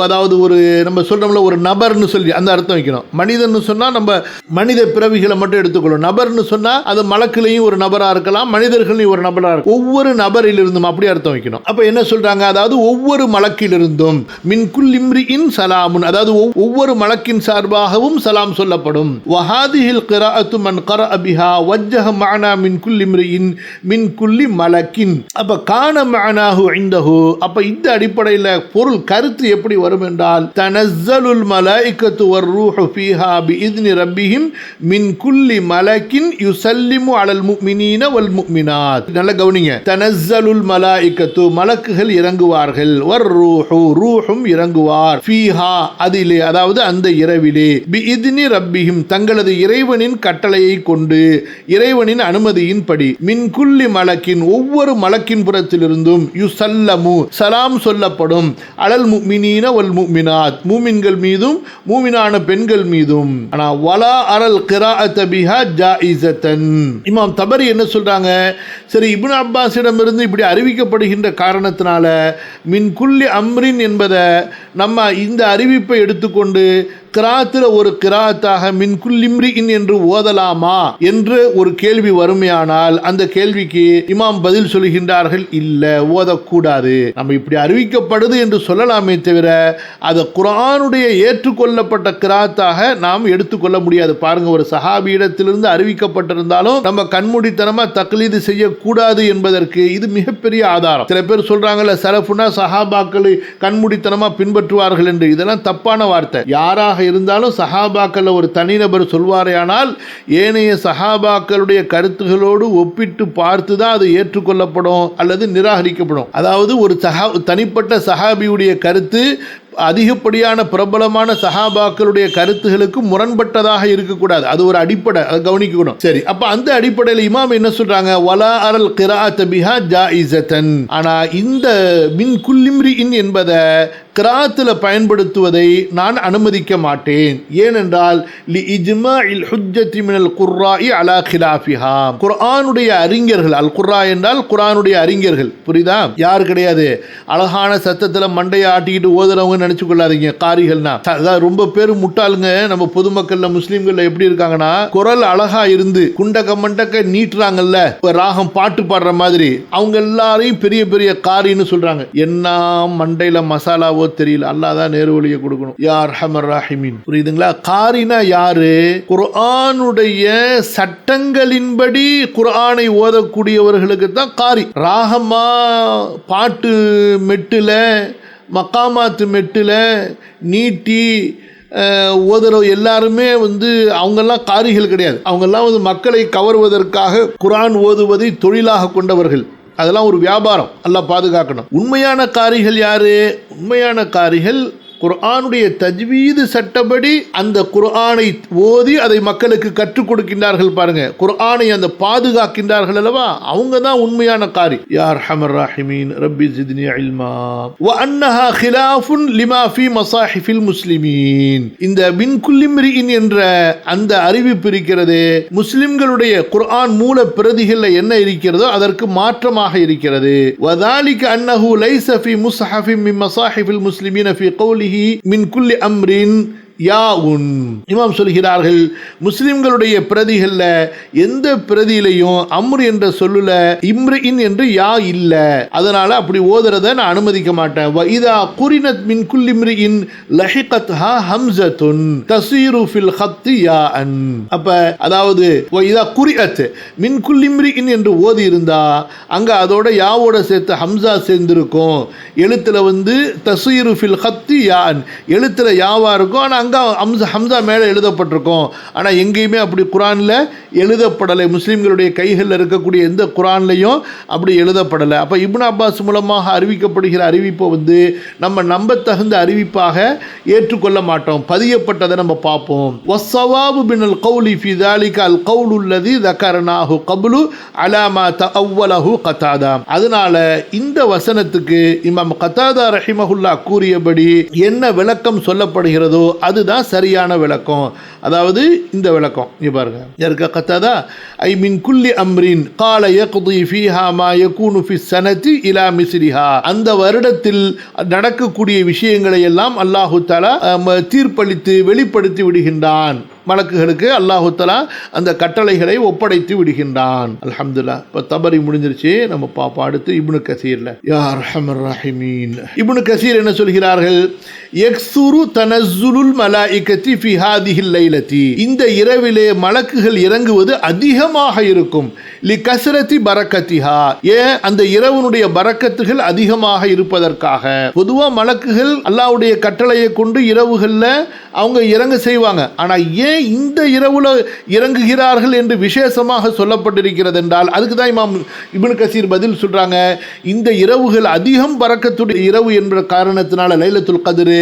அதாவது ஒரு நம்ம சொல்றோம்ல ஒரு நபர்னு சொல்லி அந்த அர்த்தம் வைக்கணும். மனிதன்னு சொன்னா நம்ம மனித பிறவிகளை மட்டும் எடுத்துக்கணும். நபர்னு சொன்னா அது மலக்குலையும் ஒரு நபரா இருக்கலாம், மனிதர்களையும் ஒரு நபரா இருக்கும். ஒவ்வொரு நபரிலிருந்தும் அப்படி அர்த்தம் வைக்கணும். அப்ப என்ன சொல்றாங்க, அதாவது ஒவ்வொரு மலக்கிலிருந்தும் மின் குல்லி இம்ரிஇன் சலாமுன், அதாவது ஒவ்வொரு மலக்கின் சார்பாகவும் சலாம் சொல்லப்படும். வஹாதிஹில் கிராஅத்து மன் கரஅ பிஹா வஜ்ஜஹ மஅனா மின் குல்லி இம்ரிஇன் மின் குல்லி மலக்கின். அப்ப கான மஅனாஹு இன்தஹு, அப்ப இந்த அடிப்படையில் பொருள் கருத்து எப்படி வரும் என்றால், தனஸ்ஸலுல் மலாயிகத்து வர்ரூஹு ஃபீஹா பிஇذن ரப்பிஹிம் மின் குல்லி மலக்கின் யுஸல்லிமு அலல் முஃமினீன வல் முஃமினாத். நல்ல கவனிங்க. தனஸ்ஸலுல் மலாயிகத்து, மலக்குகள் இறங்குவார்கள், வர்ரூஹு, ரூஹும் இறங்குவார், ஃபீஹா, அதிலே, அதாவது அந்த இரவிலே, பிஇذن ரப்பிஹிம், தங்களது இறைவனின் கட்டளையை கொண்டு, இறைவனின் அனுமதியின்படி, மின் குல்லி மலக்கின், ஒவ்வொரு மலக்கின் புறத்திலிருந்தும், யுஸல்லமு, சலாம் சொல்லப்படும், அலல் முஃமினீன வல் முஃமினாத், மூமின்கள் மீதும் மூமினான பெண்கள் மீதும். ஆனா வலா அரல் கிராஅத பிஹா ஜாயிஸத்தன். இமாம் தபரி என்ன சொல்றாங்க, சரி இப்னு அப்பாஸிடமிருந்து இப்படி அறிவிக்கப்படுகின்ற காரணத்தினால மின் குல்லி அம்ரின் என்பதை நம்ம இந்த அறிவிப்பை எடுத்துக்கொண்டு கிராத்தில் ஒரு கிராத்தாக மின் குல்லிம்ரிஇன் என்று ஓதலாமா என்று ஒரு கேள்வி வறுமையானால் அந்த கேள்விக்கு இமாம் பதில் சொல்கின்றார்கள், இல்ல, ஓதக்கூடாது. நம்ம இப்படி அறிவிக்கப்படுது என்று சொல்லலாமே தவிர அது குர்ஆனுடைய ஏற்றுக்கொள்ளப்பட்ட கிராத்தாக நாம் எடுத்துக்கொள்ள முடியாது. பாருங்க, ஒரு சஹாபியிடத்திலிருந்து அறிவிக்கப்பட்டிருந்தாலும் நம்ம கண்மூடித்தனமா தக்லீது செய்யக்கூடாது என்பதற்கு இது மிகப்பெரிய ஆதாரம். சில பேர் சொல்றாங்கல்ல, சலஃபுனா சஹாபாக்களை கண்மூடித்தனமா பின்பற்றுவார்கள் என்று. இதெல்லாம் தப்பான வார்த்தை. யாராக இருந்தாலும் சஹாபாக்கள் ஒரு தனிநபர் சொல்வாரேயானால் ஏனைய சஹாபாக்களுடைய கருத்துகளோடு ஒப்பிட்டு பார்த்துதான் அது ஏற்றுக்கொள்ளப்படும் அல்லது நிராகரிக்கப்படும். அதாவது ஒரு தனிப்பட்ட சஹாபியுடைய கருத்து அதிகப்படியான பிரபலமான சஹாபாக்களுடைய கருத்துகளுக்கு முரண்பட்டதாக இருக்கக்கூடாது. அது ஒரு அடிப்படை, அதை கவனிக்கணும். சரி, அப்ப அந்த அடிப்படையில் இமாம் என்ன சொல்றாங்க, வலா அரல் கிராஅத பிஹா ஜாயிஸத்தன். ஆனா இந்த மின் குல்லிம்ரிஇன் என்பதை கிராத்தில் பயன்படுத்துவதை நான் அனுமதிக்க மாட்டேன். ஏனென்றால் லி இஜ்மாஇல் ஹுஜ்ஜத்தி மினல் குர்ராஇ அலா கிலாஃபிஹா, குர்ஆனுடைய அறிஞர்கள், அல் குர்ரா என்றால் குர்ஆனுடைய அறிஞர்கள், புரியுதா? யார் கிடையாது, அழகான சத்தத்தில் மண்டையை ஆட்டிக்கிட்டு ஓதுறவங்க நினைச்சு கொள்ளாதீங்க, காரிகள்னா. அதான் ரொம்ப பேர் முட்டாளுங்க. நம்ம பொதுமக்கள்ல முஸ்லீம்கள்ல எப்படி இருக்காங்கன்னா, குரல் அழகா இருந்து குண்டக்க மண்டக்க நீட்டுறாங்கல்ல, ராகம் பாட்டு பாடுற மாதிரி, அவங்க எல்லாரையும் பெரிய பெரிய காரின்னு சொல்றாங்க. என்ன மண்டையில மசாலாவோ தெரியல, அல்லாஹ் தான் நேரு வழியை கொடுக்கணும். யா அர்ஹமர் ராஹிமீன். புரியுதுங்களா? காரினா யாரு? குர்ஆனுடைய சட்டங்களின்படி குர்ஆனை ஓதக்கூடியவர்களுக்கு தான் காரி. ராகமா பாட்டு மெட்டுல மக்காமாத்து மெட்டில் நீட்டி ஓதுற எல்லாருமே அவங்கெல்லாம் காரிகள் கிடையாது. அவங்கெல்லாம் மக்களை கவர்வதற்காக குர்ஆன் ஓதுவதை தொழிலாக கொண்டவர்கள். அதெல்லாம் ஒரு வியாபாரம், அல்லாஹ் பாதுகாக்கணும். உண்மையான காரிகள் யாரு? உண்மையான காரிகள் குர்ஆனுடைய தஜ்வீது சட்டப்படி அந்த குர்ஆனை ஓதி அதை மக்களுக்கு கற்றுக் கொடுக்கின்றார்கள். பாருங்க, குர்ஆனை அந்த பாதுகாக்கின்றார்கள் அல்லவா, அவங்க தான் உண்மையான காரி. யா அர்ஹமர் ராஹிமீன் ரப்பி ஜித்னி இல்மா வ அன்னஹா கிலாஃபுன் லிமா ஃபீ மஸாஹிஃபில் முஸ்லிமீன். இந்த மின் குல்லி இம்ரிஇன் என்ற அந்த அறிவிப்பு இருக்கிறது, முஸ்லிம்களுடைய குர்ஆன் மூல பிரதிகளில் என்ன இருக்கிறதோ அதற்கு மாற்றமாக இருக்கிறது. வதாலிக அன்னஹு லைஸ ஃபீ முஸ்ஹஃபின் மின் மஸாஹிஃபில் முஸ்லிமீன ஃபீ கௌலி மின் குல்லி அம்ரின் யாவுன். இமாம் சொல்கிறார்கள், முஸ்லிம்களுடைய பிரதிகள்ல எந்த பிரதியிலையும் அம்ரு என்ற சொல்லுல இம்ரிஇன் என்று யா இல்ல, அதனால அப்படி ஓதுறத நான் அனுமதிக்க மாட்டேன். வ இதா குரினத் மின் குல்லி இம்ரிஇன் லஹிகத்ஹா ஹம்ஸத்துன் தஸீரு ஃபில் ஹத்தி யாஅன். அப்ப அதாவது வ இதா குரிஅத் மின் குல்லி இம்ரிஇன் என்று ஓதி இருந்தா அங்க அதோட யாவோட சேர்த்து ஹம்ஸா சேர்ந்திருக்கும். எழுத்துல தஸீரு ஃபில் ஹத்தி யாஅன், எழுத்துல யாவா இருக்கும், ஆனா ஹம்சா மேலே எழுதப்பட்டிருக்கும். ஆனால் எங்கேயுமே அப்படி குரானில் எழுதப்படலை. முஸ்லீம்களுடைய கைகளில் இருக்கக்கூடிய எந்த குரான்லையும் அப்படி எழுதப்படலை. அப்போ இப்னு அப்பாஸ் மூலமாக அறிவிக்கப்படுகிற அறிவிப்பை நம்ம நம்பத்தகுந்த அறிவிப்பாக ஏற்றுக்கொள்ள மாட்டோம். பதியப்பட்டதை நம்ம பார்ப்போம். வஸ்ஸவாபு பினல் கௌலி ஃபி ذلك القول الذي ذكرناه قبل على ما تأوله قتادة. அதனால இந்த வசனத்துக்கு இமாம் கத்தாதா ரஹிமஹுல்லா கூறியபடி என்ன விளக்கம் சொல்லப்படுகிறதோ அது அதுதான் சரியான விளக்கம். அதாவது இந்த விளக்கம் இங்க பாருங்க, யாருக்கா கத்தாதா ஐ மின் குல்லி அம்ரின் கால யக்தி ஃபீஹா மா யகூனு ஃபி ஸனதி இலா மிஸ்லிஹா, அந்த வருடத்தில் நடக்கக்கூடிய விஷயங்களை எல்லாம் அல்லாஹு தஆலா தீர்ப்பளித்து வெளிப்படுத்தி விடுகின்றான். மலக்குகளுக்கு அல்லாஹு தஆலா அந்த கட்டளைகளை ஒப்படைத்து விடுகின்றான். அல்ஹம்துலில்லாஹ். இப்போ தபரி முடிஞ்சிருச்சு, நம்ம பாப்பா அடுத்து இப்னு கசீர்ல. யா அர்ஹமர் ரஹீமீன். இப்னு கசீர் என்ன சொல்கிறார்கள்? யக்ஸுரு தனஸ்ஸுலுல் மலாயிகத்தி ஃபி ஹாதிஹில் லைலத்தி, இந்த இரவிலே மலக்குகள் இறங்குவது அதிகமாக இருக்கும். லிகஸ்ரதி பரக்கத்திஹா, ஏன் அந்த இரவுனுடைய பரக்கத்துகள் அதிகமாக இருப்பதற்காக. பொதுவாக மலக்குகள் அல்லாஹ்வுடைய கட்டளையை கொண்டு இரவுகள்ல அவங்க இறங்க செய்வாங்க. ஆனா ஏன் இந்த இரவுல இறங்குகிறார்கள் என்று விசேஷமாக சொல்லப்பட்டிருக்கிறது என்றால் அதுக்கு தான் இமாம் இப்னு கசீர் பதில் சொல்றாங்க. இந்த இரவுகள் அதிகம் பரக்கத்துடைய இரவு என்ற காரணத்தினால லைலத்துல் கத்ர்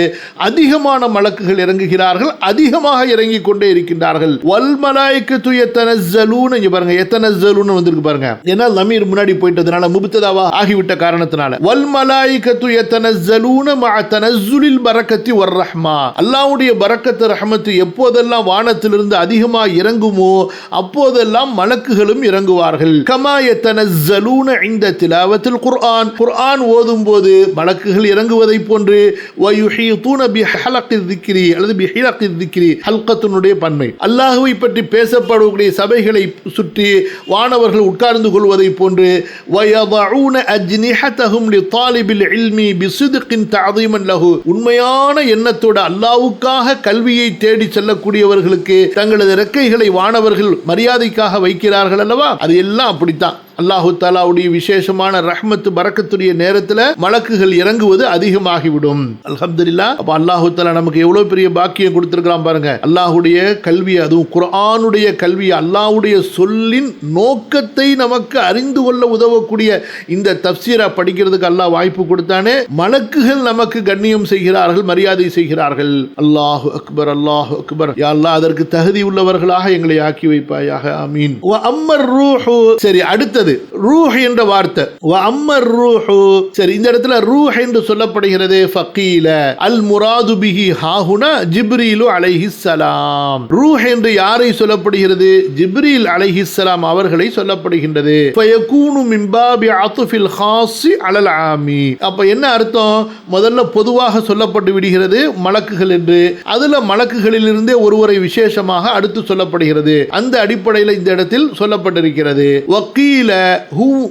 அதிகமான மலக்குகள் இறங்குகிறார்கள், அதிகமாக இறங்கிக் கொண்டே இருக்கின்றார்கள். வல் மலாயிகத்து யதனஸ்ஸலூன, இங்க பாருங்க யதனஸ்ஸலூன வந்திருக்கு பாருங்க, ஏன்னா லமீர் முன்னாடி போயிட்டதனால முப்ததாவா ஆகிவிட்ட காரணத்தினால. வல் மலாயிகத்து யதனஸ்ஸலூன மஅ தனஸ்ஸுலில் பரக்கத்தி வர் ரஹ்மா, அல்லாஹ்வுடைய பரக்கத்து ரஹ்மத்து எப்போதெல்லாம் வானத்திலிருந்து அதிகமாக இறங்குமோ அப்போதெல்லாம் மலக்குகளும் இறங்குவார்கள். கமா யதனஸ்ஸலூன இன்த திலாவத்தில் குர்ஆன், குர்ஆன் ஓதும் போது மலக்குகள் இறங்குவதை போன்று வயுஹீதூன பிஹலகி ذிக்ரி அல்லது பிஹலகி ذிக்ரி, ஹல்கத்துனுடைய பன்மை, அல்லாஹ்வை பற்றி பேசப்படக்கூடிய சபைகளை சுற்றி வானவர்கள் உட்கார்ந்து கொள்வதை போன்று வயதஊன அஜ்னிஹதஹும் லிதாலிபில் இல்மி பிஸித்கின் தஅதீமன் லஹு, உண்மையான எண்ணத்தோடு அல்லாஹ்வுக்காக கல்வியை தேடி செல்லக்கூடியவர்களுக்கு தங்களது இறக்கைகளை வானவர்கள் மரியாதைக்காக வைக்கிறார்கள் அல்லவா, அது எல்லாம் அப்படித்தான். அல்லாஹு தஆலாவுடைய விசேஷமான ரஹ்மத்து பரக்கத்துடைய நேரத்தில் மலக்குகள் இறங்குவது அதிகமாகிவிடும். அல்ஹம்துலில்லாஹ். அப்ப அல்லாஹு தஆலா நமக்கு எவ்வளவு பெரிய பாக்கியம் கொடுத்திருக்கிறான் பாருங்க. அல்லாஹ்வுடைய கல்வி, அதுவும் குர்ஆனுடைய கல்வி, அல்லாஹ்வுடைய சொல்லின் நோக்கத்தை நமக்கு அறிந்து கொள்ள உதவக்கூடிய இந்த தஃப்சீரை படிக்கிறதுக்கு அல்லாஹ் வாய்ப்பு கொடுத்தானே. மலக்குகள் நமக்கு கண்ணியம் செய்கிறார்கள், மரியாதை செய்கிறார்கள். அல்லாஹு அக்பர், அல்லாஹு அக்பர். யா அல்லாஹ், அதற்கு தகுதி உள்ளவர்களாக எங்களை ஆக்கி வைப்பாயாக. ஆமீன். வ அம்மர் ரூஹு, சரி அடுத்தது ரூஹ் என்ற வார்த்தை. வ அம்மர் ரூஹு, சரி இந்த இடத்துல ரூஹ் என்று சொல்லப்படுகிறது. ஃபகீல அல் முராது பிஹி ஹாஹுனா ஜிப்ரீலு அலைஹிஸ்ஸலாம். ரூஹ் என்று யாரை சொல்லப்படுகிறது? ஜிப்ரீல் அலைஹிஸ்ஸலாம் அவர்களை சொல்லப்படுகின்றது. ஃபயகூனு மின் பாபி அத்ஃபில் ஹாஸி அலல் ஆமி. அப்ப என்ன அர்த்தம்? முதல்ல பொதுவாக சொல்லப்பட்டு விடுகிறது மலக்குகள் என்று, அதுல மலக்குகளிலிருந்தே ஒருவரை விசேஷமாக அடுத்து சொல்லப்படுகிறது. அந்த அடிப்படையில் இந்த இடத்தில் சொல்லப்பட்டிருக்கிறது. வக்கீல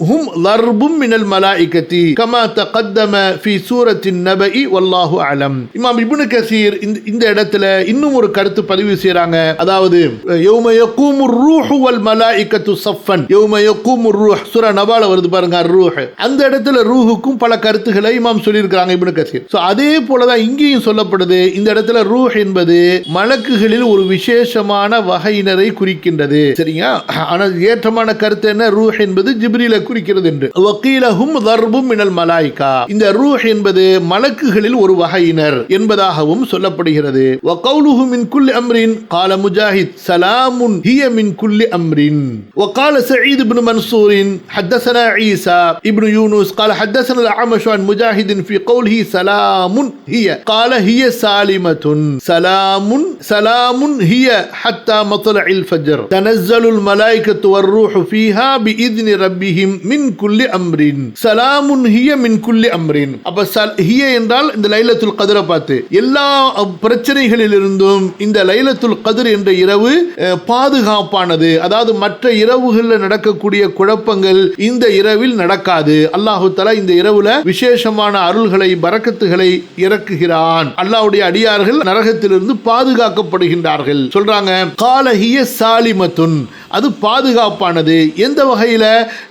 ஹும் லர்பும் மினல் மலாயிகத்தி கமா தகத்தம ஃபீ சூரத்தின் நபஇ வல்லாஹு அலம். இமாம் இப்னு கஸீர் இந்த இடத்துல இன்னும் ஒரு கருத்து பதிவு செய்றாங்க. அதாவது யௌம யகூமுர் ரூஹு வல் மலாயிகத்து ஸஃபன், யௌம யகூமுர் ரூஹ், சூரா நபால வருது பாருங்க ரூஹ். அந்த இடத்துல ரூஹுக்கும் பல கருத்துக்களை இமாம் சொல்லியிருக்காங்க இப்னு கஸீர். சோ அதே போல தான் இங்கேயும் சொல்லப்படுது. இந்த இடத்துல ரூஹ் என்பது மலக்குகளில் ஒரு விசேஷமான வகையினரை குறிக்கின்றது. சரிங்க. ஆனால் ஏற்றமான கருத்து என்ன? ரூஹ் என்பது ஜிப்ரீலை குறிக்கிறது என்று. வகீலஹும் தர்பும் மினல் மலாயிகா, இந்த ரூஹ் என்பது மலக்குகளில் ஒரு வகையினர் என்பதாகவும் சொல்லப்படுகிறது. வகௌலுஹு மின் குல்லி அம்ரின் قال مجاهد سلام هي من كل أمر. وقال سعيد بن منصور حدثنا عيسى ابن يونس قال حدثنا الأعمش عن مجاهد في قوله سلام هي قال هي سالمة سلام هي حتى مطلع الفجر تنزل الملائكة والروح فيها بإذن ربهم من كل أمر سلام هي من كل أمر. அப்ப ஹிய என்றால் இந்த லைலத்துல் கத்ரை பார்த்து எல்லா பிரச்சனைகளிலிருந்தும் இந்த லைலத்துல் கத்ர் என்ற இரவு பாதுகாப்பானது. அதாவது மற்ற இரவுகளில் நடக்கக்கூடிய குழப்பங்கள் இந்த இரவில் நடக்காது. அல்லாஹு தஆலா இந்த இரவுல விசேஷமான அருள்களை பரக்கத்துகளை இறக்குகிறான். அல்லாஹ்வுடைய அடியார்கள் நரகத்திலிருந்து பாதுகாக்கப்படுகின்றார்கள். சொல்றாங்க கால ஹிய சாலிமத்துன், அது பாதுகாப்பானது. எந்த வகையில?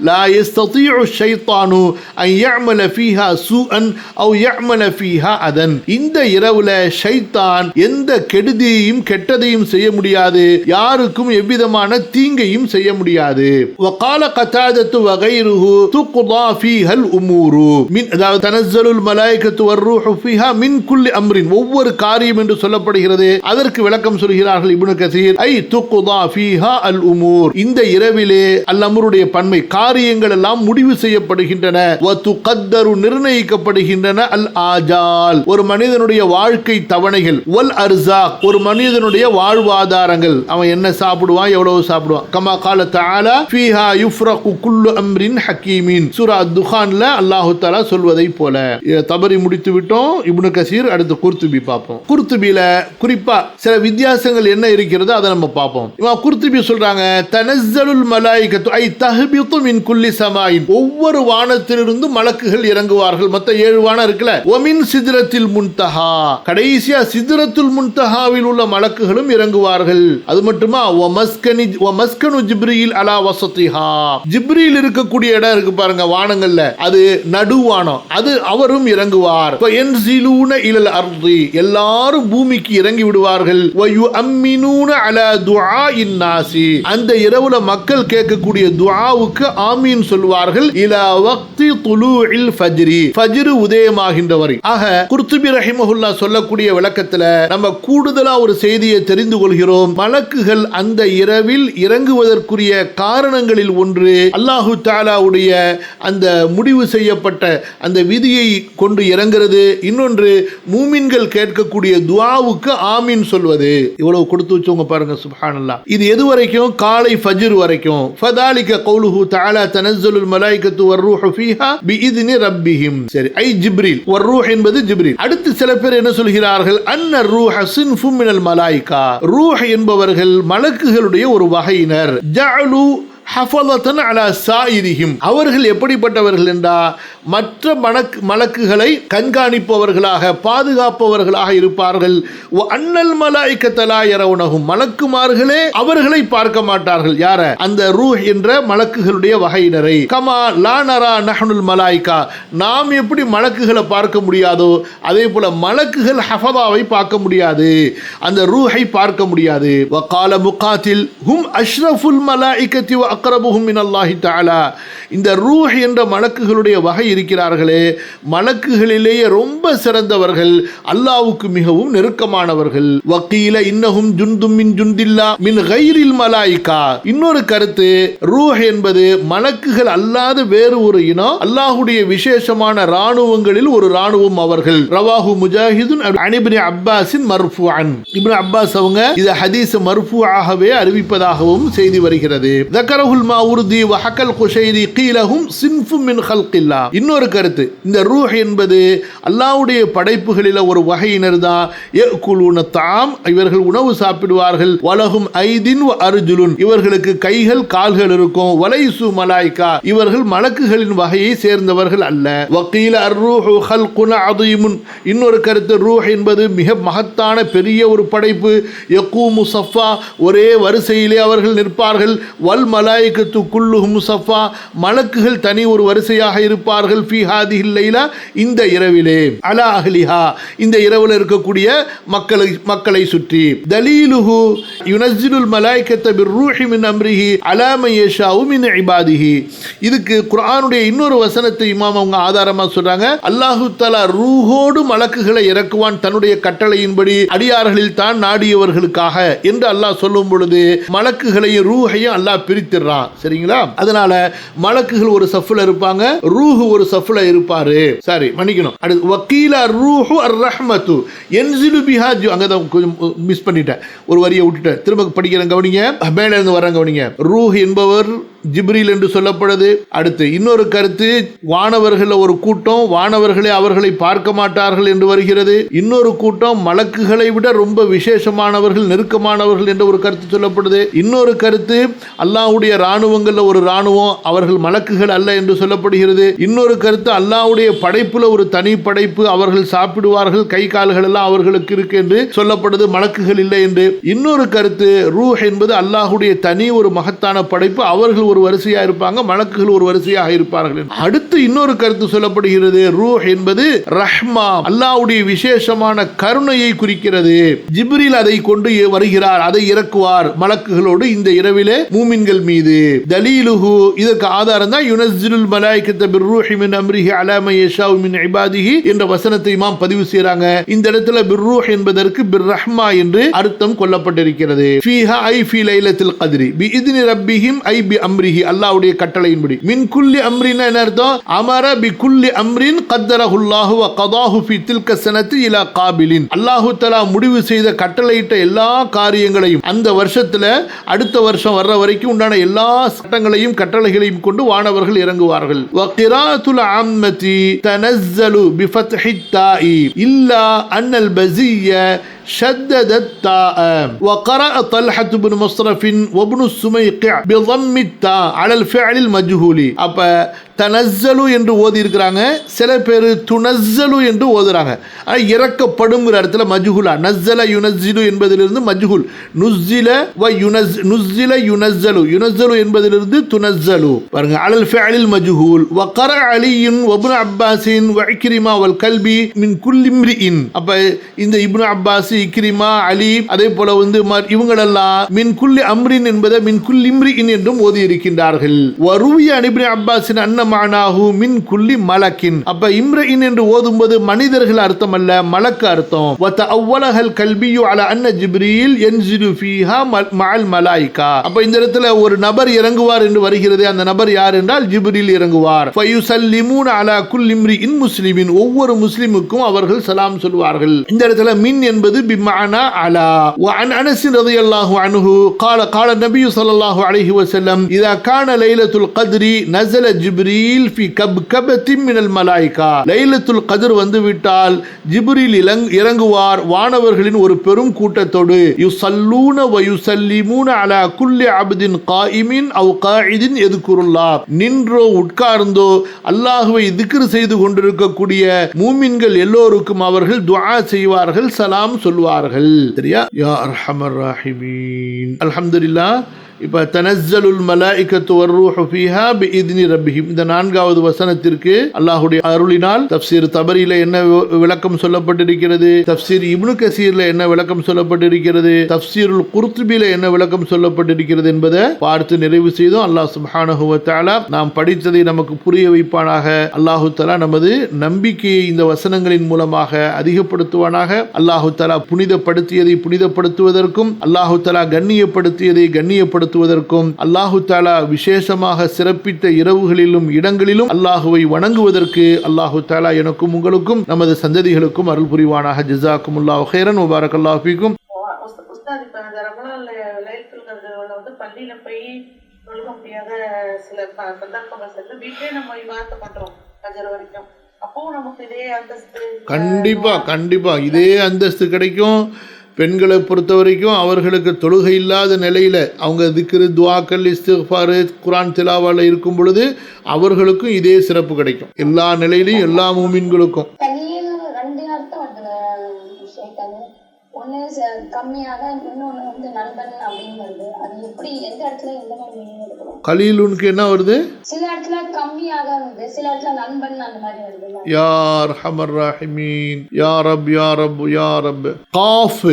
லா யஸ்ததீஉ ஷைத்தானு அன் யஅமல ஃபீஹா சூஅன் அவ் யஅமல ஃபீஹா அதன். இந்த இரவுல ஷைத்தான் எந்த கெடுதியையும் கெட்டதையும் செய்ய முடியாது, யாருக்கும் எவ்விதமான தீங்கையும் செய்ய முடியாது. வகால கதாதத்து வகைருஹு துக்தா ஃபீஹல் உமூரு மின், அதாவது தனஸ்ஸலுல் மலாயிகத்து வர்ரூஹு ஃபீஹா மின் குல்லி அம்ரின், ஒவ்வொரு காரியம் என்று சொல்லப்படுகிறது. அதற்கு விளக்கம் சொல்கிறார்கள் இப்னு கஸீர். ஐ துக்தா ஃபீஹா அல் உமூர், இந்த இரவிலே அல் அம்ருடைய நன்மை காரியங்கள் எல்லாம் முடிவு செய்யப்படுகின்றன, நிர்ணயிக்கப்படுகின்றன. அல் ஆஜால் ஒரு மனிதனுடைய வாழ்க்கை தவணைகள், வல் அர்ஸாக் ஒரு மனிதனுடைய வாழ்வாதாரங்கள், அவன் என்ன சாப்பிடுவான், எவ்வளவு சாப்பிடுவான். கமா கால தஆலா ஃபீஹா யுஃப்ரகு குல்லு அம்ரின் ஹக்கீமின் சூரா துஹான்ல அல்லாஹ் தஆலா சொல்வதை போல. தபரி முடித்து விட்டோம். இப்னு கசீர், அடுத்து குர்துபி பார்ப்போம். குர்துபில குறிப்பா சில வித்தியாசங்கள் என்ன இருக்கிறது அதை நம்ம பார்ப்போம். இமாம் குர்துபி சொல்றாங்க, தனஸ்ஸலுல் மலாயிகத்து ஐ தஹ்பிது மின் குல்லி ஸமாயின் ஒவ்வொரு வானத்திலிருந்து மலக்குகள் இறங்குவார்கள். மொத்த 7 வானம் இருக்குல. வமின் சித்ரத்தில் முன்தஹா கடைசியா சித்ரத்துல் முன்தஹாவில் உள்ள மலக்குகளும் இறங்குவார்கள். அது மட்டுமா வமஸ்கனு ஜிப்ரீல் அலா வஸதிஹா ஜிப்ரீல் இருக்கக்கூடிய இடம் இருக்கு பாருங்க வானங்கள்ல, அது நடுவானம், அது அவரும் இறங்குவார். ஃபயன்ஸிலூன இலல் அர்தி எல்லாரும் பூமிக்கு இறங்கி விடுவார்கள். வயுஅம்மினூன அலா துஆஇன் நாசி அந்த இரவுல மக்கள் கேட்கக்கூடிய துஆவுக்கு ஆமீன் சொல்வார்கள். இலா வக்தி துலூஇல் ஃபஜ்ரி ஃபஜ்ர் உதயமாகின்ற வரை. ஆக குர்துபி ரஹிமஹுல்லாஹ் சொல்லக்கூடிய விளக்கத்துல நம்ம கூடுதலா ஒரு செய்தியை தெரிந்து கொள்கிறோம். மலக்குகள் அந்த இரவில் இறங்குவதற்குரிய காரணங்களில் ஒன்று அல்லாஹு தஆலாவுடைய அந்த முடிவு செய்யப்பட்ட அந்த விதியை கொண்டு இறங்குறது, இன்னொன்று மூமின்கள் கேட்கக்கூடிய துஆவுக்கு ஆமீன் சொல்வது. இவ்வளவு கொடுத்து வச்சவங்க பாருங்க, சுப்ஹானல்லாஹ். இது எது வரைக்கும்? காலை ஃபஜ்ர் வரைக்கும். ஃபதாலிக கௌலுஹு தஆலா தனஸ்ஸலுல் மலாயிகத்து வர்ரூஹு ஃபீஹா பிஇذن ரப்பிஹிம். சரி, ஐ ஜிப்ரீல் வர்ரூஹ் என்பது ஜிப்ரீல். அடுத்து சில பேர் என்ன சொல்கிறார்கள்? அன்ன ரூஹ சின்ஃபும் மினல் மலாயிகா ரூஹ் என்பவர்கள் மலக்குகளுடைய ஒரு வகையினர். ஜஅலு ஹஃபலத்தன் அலா சாயிரிஹிம் அவர்கள் எப்படிப்பட்டவர்கள் என்றா மற்ற மலக்குகளை கண்காணிப்பவர்களாக பாதுகாப்பவர்களாக இருப்பார்கள். அன்னல் மலாயிகத லா யரவுனஹும் மலக்குமார்களே அவர்களை பார்க்க மாட்டார்கள். யார? அந்த ரூஹ் என்ற மலக்குகளுடைய வகையினரை. கமா லா நரா நஹ்னுல் மலாயிகா நாம் எப்படி மலக்குகளை பார்க்க முடியாதோ அதே போல மலக்குகள் ஹஃபதாவை பார்க்க முடியாது, அந்த ரூஹை பார்க்க முடியாது. வகால முகாத்தில் ஹும் அஷ்ரஃபுல் மலாயிகத்தி வ அக்ரபுஹும் மினல்லாஹி தஆலா இந்த ரூஹ் என்ற மலக்குகளுடைய வகை இருக்கிறார்களே, மலக்குகளிலேயே ரொம்ப சிறந்தவர்கள், அல்லாஹ்வுக்கு மிகவும் நெருக்கமானவர்கள். வகீல இன்னஹும் ஜுந்தும் மின் ஜுந்தில்லா மின் கைரில் மலாயிகா இன்னொரு கருத்து, ரூஹ் என்பது மலக்குகள் அல்லாத வேறு ஒரு இனம், அல்லாஹ்வுடைய விசேஷமான ராணுவங்களில் ஒரு ராணுவம் அவர்கள். ரவாஹு முஜாஹிதுன் அன் இப்னு அப்பாஸின் மர்ஃபூஅன் இப்னு அப்பாஸ் அவங்க இது ஹதீஸ் மர்ஃபூஆகவே அறிவிப்பதாகவும் செய்தி வருகிறது. தக்கரஹுல் மாவுர்தி வ ஹக்கல் குஷைரி கீலஹும் சின்ஃபும் மின் ஹல்கில்லாஹ் இன்னொரு கருத்து, இந்த ரூஹ் என்பது அல்லாஹ்வுடைய படைப்புகளில் ஒரு வகையினர் தான். யஅகுலுன தஆம் இவர்கள் உணவு சாப்பிடுவார்கள். வலஹும் ஐதின் வ அர்ஜுலுன் இவர்களுக்கு கைகள் கால்கள் இருக்கும். வலைசு மலாயிகா இவர்கள் மலக்குகளின் வகையை சேர்ந்தவர்கள் அல்ல. வகீல அர்ரூஹு ஹல்குன் அதீமுன் இன்னொரு கருத்து, ரூஹ் என்பது மிக மகத்தான பெரிய ஒரு படைப்பு. யகூமு ஸஃபா ஒரே வரிசையிலே அவர்கள் நிற்பார்கள். வல் மலாயிகத்து குல்லுஹும் ஸஃபா மலக்குகள் தனி ஒரு வரிசையாக இருப்பார்கள். ஃபீ ஹாதிஹில் லைலா இந்த இரவிலே அலா அஹ்லிஹா இந்த இரவில் இருக்கக்கூடிய மக்களை சுற்றி. தலீலுஹு யுனஸ்ஸிலுல் மலாயிகத பிர்ரூஹி மின் அம்ரிஹி அலா மன் யஷாஉ மின் இபாதிஹி இதுக்கு குர்ஆனுடைய இன்னொரு வசனத்தை இமாம் அவங்க ஆதாரமா சொல்றாங்க. அல்லாஹு தஆலா ரூஹோடு மலக்குகளை இறக்குவான் தன்னுடைய கட்டளையின்படி அடியார்களில் தான் நாடியவர்களுக்காக என்று அல்லாஹ் சொல்லும் பொழுது மலக்குகளையும் ரூஹையும் அல்லாஹ் பிரித்திடுறான். சரிங்களா? அதனால மலக்குகள் ஒரு சஃப்ல இருப்பாங்க, ரூஹ் ஒரு சஃப்ல இருப்பாரு. சரி, மன்னிக்கணும். அடுத்து வகீல ரூஹு அர் ரஹ்மத்து யன்ஸிலு பிஹா அங்கதான் கொஞ்சம் மிஸ் பண்ணிட்டேன், ஒரு வரியை விட்டுட்டேன், திரும்ப படிக்கிறேன் கவனிங்க, மேல இருந்து வரேன் கவனிங்க. ரூஹ் என்பவர் ஜிப்ரீல் என்று சொல்லப்படுது. அடுத்து இன்னொரு கருத்து, வானவர்கள் ஒரு கூட்டம் வானவர்களே அவர்களை பார்க்க மாட்டார்கள் என்று வருகிறது. இன்னொரு கூட்டம் மலக்குகளை விட ரொம்ப விசேஷமானவர்கள் நெருக்கமானவர்கள் என்ற ஒரு கருத்து சொல்லப்படுது. இன்னொரு கருத்து, அல்லாஹ்வுடைய ராணுவங்கள்ல ஒரு ராணுவம் அவர்கள் மலக்குகள் அல்ல என்று சொல்லப்படுகிறது. இன்னொரு கருத்து, அல்லாஹ்வுடைய படைப்புல ஒரு தனி படைப்பு, அவர்கள் சாப்பிடுவார்கள், கை கால்கள் எல்லாம் அவர்களுக்கு இருக்கு என்று சொல்லப்படுது, மலக்குகள் இல்லை என்று. இன்னொரு கருத்து, ரூஹ் என்பது அல்லாஹ்வுடைய தனி ஒரு மகத்தான படைப்பு, அவர்கள் ஒரு வரிசையா இருப்பாங்க, மலக்குகள் ஒரு வரிசையாக இருப்பார்கள். அடுத்து இன்னொரு கருத்து சொல்லப்படுகிறது, ரூஹ் என்பது ரஹ்மா அல்லாஹ்வுடைய விசேஷமான கருணையை குறிக்கிறது. ஜிப்ரீல் அதை கொண்டு வருகிறார், அதை இறக்குவார் மலக்குகளோடு இந்த இரவிலே மூமின்கள் மீது. செய்து. தலீலுஹு இதற்கு ஆதாரம் தான் யுனஸ்ஸிலுல் மலாயிகத பிர்ரூஹி மின் அம்ரிஹி அலா மன் யஷாஉ மின் இபாதிஹி என்ற வசனத்தை இமாம் பதிவு செய்றாங்க. இந்த இடத்துல பிர்ரூஹ் என்பதற்கு பிர்ரஹ்மா என்று அர்த்தம் கொள்ளப்பட்டிருக்கிறது. ஃபீஹா ஐ ஃபீ லைலத்துல் கத்ரி பிஇذن ரப்பிஹிம் ஐ பி அம்ரிஹி அல்லாஹ்வுடைய கட்டளையின்படி. மின் குல்லி அம்ரின் என்ன அர்த்தம்? அமர பி குல்லி அம்ரின் கத்தரஹுல்லாஹு வ கதாஹு ஃபீ தில்க ஸனதி இலா காபிலின். அல்லாஹ் தஆலா முடிவு செய்த கட்டளையிட்ட எல்லா காரியங்களையும் அந்த வருஷத்துல அடுத்த வருஷம் வர்ற வரைக்கும் உண்டான எல்லா சட்டங்களையும் கட்டளைகளையும் கொண்டு வானவர்கள் இறங்குவார்கள். வ கிராஅத்துல் ஆம்மதி தனஸ்ஸலு பி ஃபத்ஹி தாஇ இல்லா அன்னல் பஸிய شدد التاء وقرأ طلحة بن مصرف وابن السميقع بضم التاء على الفعل المجهول. அப்ப தனஸ்ஸலு என்று ஓதி இருக்கிறாங்க, சில பேர் துனஸ்ஸலு என்று ஓதுறாங்க. இறக்கப்படும் இடத்துல மஜ்ஹூலா நஸ்ஸல யுனஸ்ஸிலு என்பதிலிருந்து மஜ்ஹூல் நுஸ்ஸில வ நுஸ்ஸில யுனஸ்ஸலு யுனஸ்ஸலு என்பதிலிருந்து துனஸ்ஸலு பாருங்க அலல் ஃபிஅலில் மஜ்ஹூல். வ கர அலியின் வ இப்னு அப்பாஸின் வ இக்ரிமா வல் கல்பி மின் குல்லி இம்ரிஇன். அப்ப இந்த இப்னு அப்பாஸ், இக்ரிமா, அலி, அதே போல இவங்களெல்லாம் மின் குல்லி அம்ரின் என்பதை மின் குல்லி இம்ரிஇன் என்றும் ஓதி இருக்கின்றார்கள். வருவிய இப்னு அப்பாஸின் அன்ன மஅனாஹு மின் குல்லி மலக்கின். அப்ப இம்ரிஇன் என்று ஓதும்போது மனிதர்கள் அர்த்தம் அல்ல, மலக்கு அர்த்தம். வ தஅவ்வலஹல் கல்பியு அலா அன்ன ஜிப்ரீல் யன்ஸிலு ஃபீஹா மஅல் மலாயிகா. அப்ப இந்த இடத்துல ஒரு நபர் இறங்குவார் என்று வருகிறது. அந்த நபர் யார் என்றால் ஜிப்ரீல் இறங்குவார். ஃபயுஸல்லிமூன அலா குல்லி இம்ரிஇன் முஸ்லிமின். ஒவ்வொரு முஸ்லிமுக்கும் அவர்கள் சலாம் சொல்வார்கள். இந்த இடத்துல மின் என்பது பிமஅனா அலா. வ அன் அனஸ் ரலியல்லாஹு அன்ஹு قال قال النبي صلى الله عليه وسلم اذا كان ليلة القدر نزل جبريل في كبكبة من الملائكة. லைலத்துல் கத்ர் வந்து விட்டால் ஜிப்ரீல் இறங்குவார் வானவர்களின் ஒரு பெரும் கூட்டத்தோடு. யுஸல்லூன வ யுஸல்லிமூன அலா குல்லி அப்தின் காயிமின் அவ் காயிதின் யذ்குருல்லாஹ். நின்றோ உட்கார்ந்தோ அல்லாஹ்வை திக்ர் செய்து கொண்டிருக்கக்கூடிய மூமின்கள் எல்லோருக்கும் அவர்கள் துஆ செய்வார்கள், சலாம் சொல்வார்கள். சரியா? யா அர்ஹமர் ராஹிமீன். அல்ஹம்துலில்லாஹ். இப்ப தனஸ்ஸலுல் மலாயிகத்து வர்ரூஹு ஃபீஹா பிஇذن ரப்பிஹிம் இந்த 4வது வசனத்திற்கு அல்லாஹ்வுடைய அருளினால் தஃப்சீர் தபரியில என்ன விளக்கம் சொல்லப்பட்டிருக்கிறது, தஃப்சீர் இப்னு கஸீர்ல என்ன விளக்கம் சொல்லப்பட்டிருக்கிறது, தஃப்சீருல் குர்துபில என்ன விளக்கம் சொல்லப்பட்டிருக்கிறது என்பதை பார்த்து நிறைவு செய்தோம். அல்லாஹ் சுப்ஹானஹு வ தஆலா நாம் படித்ததை நமக்கு புரிய வைப்பானாக. அல்லாஹ் தஆலா நமது நம்பிக்கையை இந்த வசனங்களின் மூலமாக அதிகப்படுத்துவானாக. அல்லாஹ் தஆலா புனிதப்படுத்தியதை புனிதப்படுத்துவதற்கும், அல்லாஹ் தஆலா கண்ணியப்படுத்தியதை கண்ணியப்படுத்துவதற்கும், அல்லாஹு தஆலா விசேஷமாக சிறப்பித்த இரவுகளிலும் இடங்களிலும் அல்லாஹுவை வணங்குவதற்கு அல்லாஹு தஆலா எனக்கும் உங்களுக்கும் நமது சந்ததிகளுக்கும் அருள் புரிவானாக. ஜஸாக்குமுல்லாஹு கைரன் வ பரக்கல்லாஹு ஃபீக்கும். உஸ்தாத், இப்ப அந்த ரமலான் லைலத்துல் கத்ர்ல வந்து பள்ளியில போய் தொழுக முடியாத சில சந்தர்ப்பங்கள் இருக்கு. வீட்டிலே நம்ம இபாதத் பண்றோம் ஃபஜர் வரைக்கும். அப்போ நமக்கு இதே அந்தஸ்து கண்டிப்பா இதே அந்தஸ்து கிடைக்கும். பெண்களை பொறுத்த வரைக்கும் அவர்களுக்கு தொழுகை இல்லாத நிலையில் அவங்க திக்ரு, துஆக்கள், இஸ்திக்ஃபார், குர்ஆன் திலாவால இருக்கும் பொழுது அவர்களுக்கும் இதே சிறப்பு கிடைக்கும். எல்லா நிலையிலையும் எல்லா மூமின்களுக்கும். ஒன்று கம்மியாக, இன்னொன்று வந்து நண்பன் அப்படின்னு வருது. அது எப்படி, எந்த இடத்துல எந்த மாதிரி மீனிங் எடுக்கணும்? கலீலுனுக்கு என்ன வருது? சில இடத்துல கம்மியாக வருது, சில இடத்துல நண்பன் அந்த மாதிரி வருது. யா அர்ஹமர் ராஹிமீன். யா ரப் யா ரப் யா ரப். காஃப்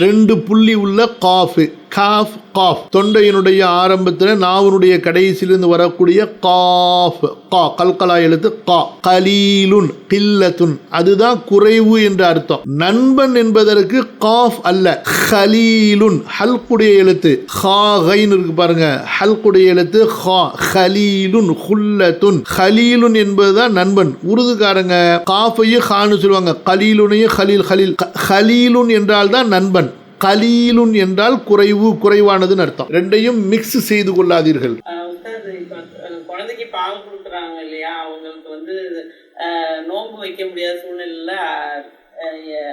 2 புள்ளி உள்ள காஃப், காஃப் காஃப் தொண்டையினுடைய ஆரம்பத்தில் நாவனுடைய கடைசியிலிருந்து வரக்கூடிய காஃப், கா கல்கலா எழுத்து கா. கலீலுன் கில்லத்துன் அதுதான் குறைவு என்ற அர்த்தம். நண்பன் என்பதற்கு காஃப் அல்ல, கலீலுன் ஹல்குடைய எழுத்து ஹா கைன் இருக்கு பாருங்க, ஹல்குடைய எழுத்து ஹா. கலீலுன் ஹுல்லத்துன். கலீலுன் என்பதுதான் நண்பன். உருதுக்காரங்க காஃபையும் ஹான்னு சொல்லுவாங்க, கலீலுனையும் கலீல் கலீல். கலீலுன் என்றால் தான் நண்பன், கலீலுன் என்றால் குறைவு, குறைவானதுன்னு அர்த்தம். ரெண்டையும் மிக்ஸ் செய்து கொள்ளாதீர்கள். குழந்தைக்கு பால் கொடுக்குறாங்க இல்லையா, அவங்களுக்கு வந்து நோன்பு வைக்க முடியாத சூழ்நிலையில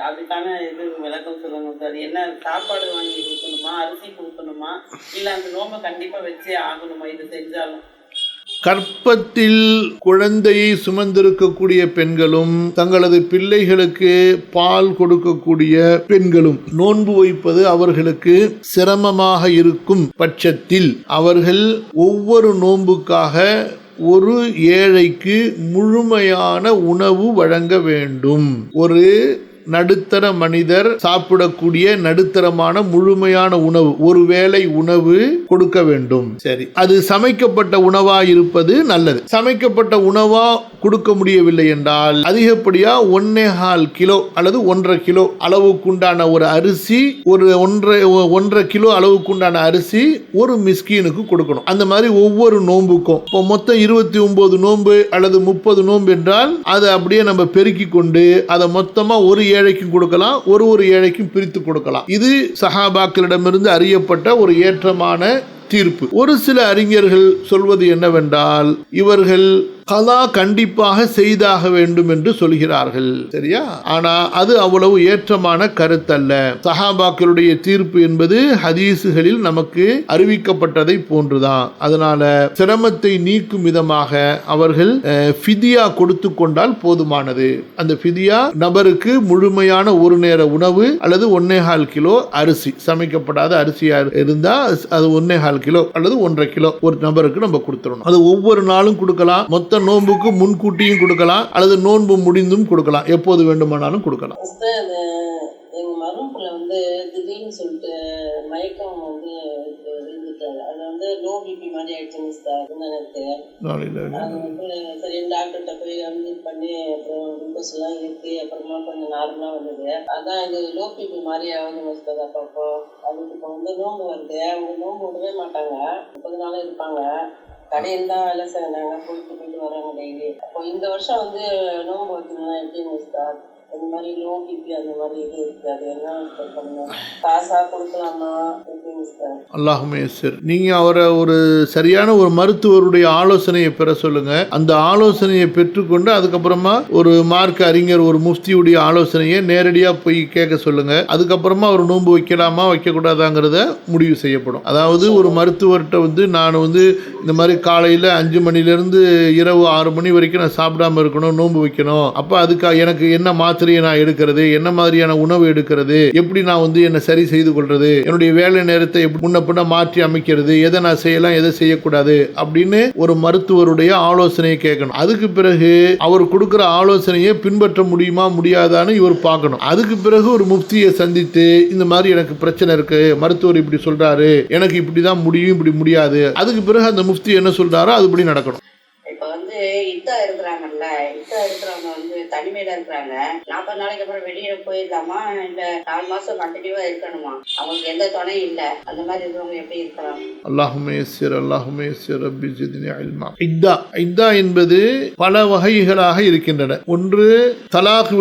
அதுக்கான இது விளக்கம் சொல்லுங்க சார். என்ன சாப்பாடு வாங்கி கொடுக்கணுமா, அரிசி கொடுக்கணுமா, இல்லை அந்த நோன்பை கண்டிப்பா வச்சே ஆகணுமா இது செஞ்சாலும்? கற்பத்தில் குழந்தையை சுமந்திருக்கக்கூடிய பெண்களும் தங்களது பிள்ளைகளுக்கு பால் கொடுக்கக்கூடிய பெண்களும் நோன்பு வைப்பது அவர்களுக்கு சிரமமாக இருக்கும் பட்சத்தில் அவர்கள் ஒவ்வொரு நோன்புக்காக ஒரு ஏழைக்கு முழுமையான உணவு வழங்க வேண்டும். ஒரு நடுத்தர மனிதர் சாப்பிடக்கூடிய நடுத்தரமான முழுமையான உணவு, ஒரு வேளை உணவு கொடுக்க வேண்டும். சரி, அது சமைக்கப்பட்ட உணவா இருப்பது நல்லது. சமைக்கப்பட்ட உணவா கொடுக்க முடியவில்லை என்றால் அதிகப்படியா 1.25 கிலோ அல்லது 1.5 கிலோ அளவுக்குண்டான ஒரு அரிசி, ஒரு 1.5 கிலோ அளவுக்குண்டான அரிசி ஒரு மிஸ்கீனுக்கு கொடுக்கணும். அந்த மாதிரி ஒவ்வொரு நோன்புக்கும் இப்போ மொத்தம் 29 நோன்பு அல்லது 30 நோன்பு என்றால் அதை அப்படியே நம்ம பெருக்கி கொண்டு அதை மொத்தமா ஒரு ஏழைக்கும் கொடுக்கலாம், ஒரு ஏழைக்கும் பிரித்து கொடுக்கலாம். இது சஹாபாக்களிடமிருந்து அறியப்பட்ட ஒரு ஏற்றமான தீர்ப்பு. ஒரு சில அறிஞர்கள் சொல்வது என்னவென்றால் இவர்கள் கலா கண்டிப்பாக செய்தாக வேண்டும் என்று சொல்கிறார்கள். சரியா? ஆனா அது அவ்வளவு ஏற்றமான கருத்தல்ல. சஹாபாக்களுடைய தீர்ப்பு என்பது ஹதீசுகளில் நமக்கு அறிவிக்கப்பட்டதை போன்றுதான். அதனால சிரமத்தை நீக்கும் விதமாக அவர்கள் ஃபிதியா கொடுத்து கொண்டால் போதுமானது. அந்த ஃபிதியா நபருக்கு முழுமையான ஒரு நேர உணவு அல்லது 1.25 கிலோ அரிசி, சமைக்கப்படாத அரிசியா இருந்தா அது 1.25 கிலோ அல்லது 1.5 கிலோ ஒரு நபருக்கு நம்ம கொடுத்துடணும். அது ஒவ்வொரு நாளும் கொடுக்கலாம், மொத்த நோன்புக்கு முன்கூட்டியும் கொடுக்கலாம் அல்லது நோன்பு முடிந்தும் கொடுக்கலாம், எப்போது வேண்டுமானாலும் கொடுக்கலாம். எங்க மருமப்புல வந்து திடீர்னு சொல்லிட்டு மயக்கம் வந்து இருந்துட்டாரு. அது வந்து லோ பிபி மாதிரி ஆயிடுச்சுங்க சார். அது வந்து சரி டாக்டர்கிட்ட போய் விசிட் பண்ணி அப்புறம் குளுக்கோஸ் எல்லாம் ஏற்றி அப்புறமா கொஞ்சம் நார்மலா வந்தது. அதான் இது லோ பிபி மாதிரி ஆகுதுங்க சார். அப்போ அதுக்கு இப்போ வந்து நோம்பு வருது, அவங்க நோம்பு விடவே மாட்டாங்க, 30 நாளும் இருப்பாங்க. கடையில் தான் வேலை செய்யறாங்க, போயிட்டு வராங்க டெய்லி. அப்போ இந்த வருஷம் வந்து நோம்பு வைக்கணும்னா எப்படிங்க சார்? இந்த மாதிரி லோ பிபி அந்த மாதிரி இது இருக்காது, என்ன பண்ணணும்? காசா கொடுக்கலாமா? அல்லாஹுமே சார், நீங்க அவரை ஒரு சரியான ஒரு மருத்துவருடைய ஆலோசனையை பெற சொல்லுங்க. அந்த ஆலோசனையை பெற்றுக்கொண்டு அதுக்கப்புறமா ஒரு மார்க் அறிஞர், ஒரு முஃப்தியுடைய ஆலோசனையை நேரடியா போய் கேட்க சொல்லுங்க. அதுக்கப்புறமா ஒரு நோன்பு வைக்கலாமா வைக்கக்கூடாதாங்கிறத முடிவு செய்யப்படும். அதாவது ஒரு மருத்துவர்கிட்ட வந்து நான் வந்து இந்த மாதிரி காலையில் 5 மணிலேருந்து இரவு 6 மணி வரைக்கும் நான் சாப்பிடாம இருக்கணும், நோன்பு வைக்கணும், அப்போ அதுக்கு எனக்கு என்ன மாத்திரையை நான் எடுக்கிறது, என்ன மாதிரியான உணவு எடுக்கிறது, எப்படி நான் வந்து என்ன சரி செய்து கொள்றது, என்னுடைய வேலை நேரத்தை முன்ன பின்ன மாற்றி அமைக்கிறது, எதை நான் செய்யலாம் எதை செய்யக்கூடாது அப்படின்னு ஒரு மருத்துவருடைய ஆலோசனையை கேட்கணும். அதுக்கு பிறகு அவர் கொடுக்கிற ஆலோசனையை பின்பற்ற முடியுமா முடியாதான்னு இவர் பார்க்கணும். அதுக்கு பிறகு ஒரு முஃப்தியை சந்தித்து இந்த மாதிரி எனக்கு பிரச்சனை இருக்கு, மருத்துவர் இப்படி சொல்றாரு, எனக்கு இப்படிதான் முடியும் இப்படி முடியாது, அதுக்கு பிறகு அந்த முஃப்தி என்ன சொல்றாரோ அதுபடி நடக்கணும். இப்ப வந்து இத்தா இருக்கிறாங்கல்ல, இத்தா இருக்கிறவங்க வந்து தனிமையில இருக்கிறாங்க, 40 நாளைக்கு அப்புறம் வெளியே போயிடலாமா இல்ல 4 மாசம் கண்டினியூவா இருக்கணுமா? அவங்களுக்கு எந்த துணையும் இல்ல, அந்த மாதிரி இருக்கிறவங்க எப்படி இருக்கலாம்? அல்லாஹுமே யஸ்ஸிர், அல்லாஹுமே யஸ்ஸிர், ரப்பி ஜித்னி இல்மா. இத்தா என்பது பல வகைகளாக இருக்கின்றன. ஒன்று தலாக்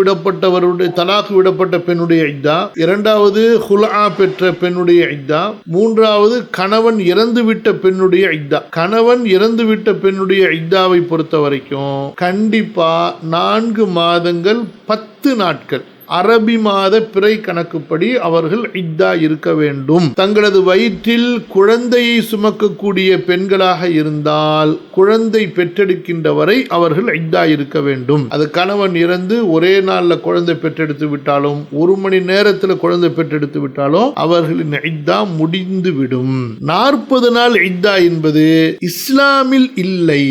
விடப்பட்ட பெண்ணுடைய இத்தா, இரண்டாவது ஹுலா பெற்ற பெண்ணுடைய இத்தா, மூன்றாவது கணவன் இறந்துவிட்ட பெண்ணுடைய இத்தா. கணவன் இறந்துவிட்ட பெண்ணுடைய இத்தாவை பொறுத்த வரைக்கும் கண்டிப்பா 4 மாதங்கள் 10 நாட்கள் அரபி மாத பிறை கணக்குப்படி அவர்கள் இத்தா இருக்க வேண்டும். தங்களது வயிற்றில் குழந்தையை சுமக்கக்கூடிய பெண்களாக இருந்தால் குழந்தை பெற்றெடுக்கின்ற வரை அவர்கள் இத்தா இருக்க வேண்டும். அது கணவன் இறந்து ஒரே நாள்ல குழந்தை பெற்றெடுத்து விட்டாலும் 1 மணி நேரத்தில் குழந்தை பெற்றெடுத்து விட்டாலும் அவர்களின் இத்தா முடிந்துவிடும். 40 நாள் இத்தா என்பது இஸ்லாமில் இல்லை,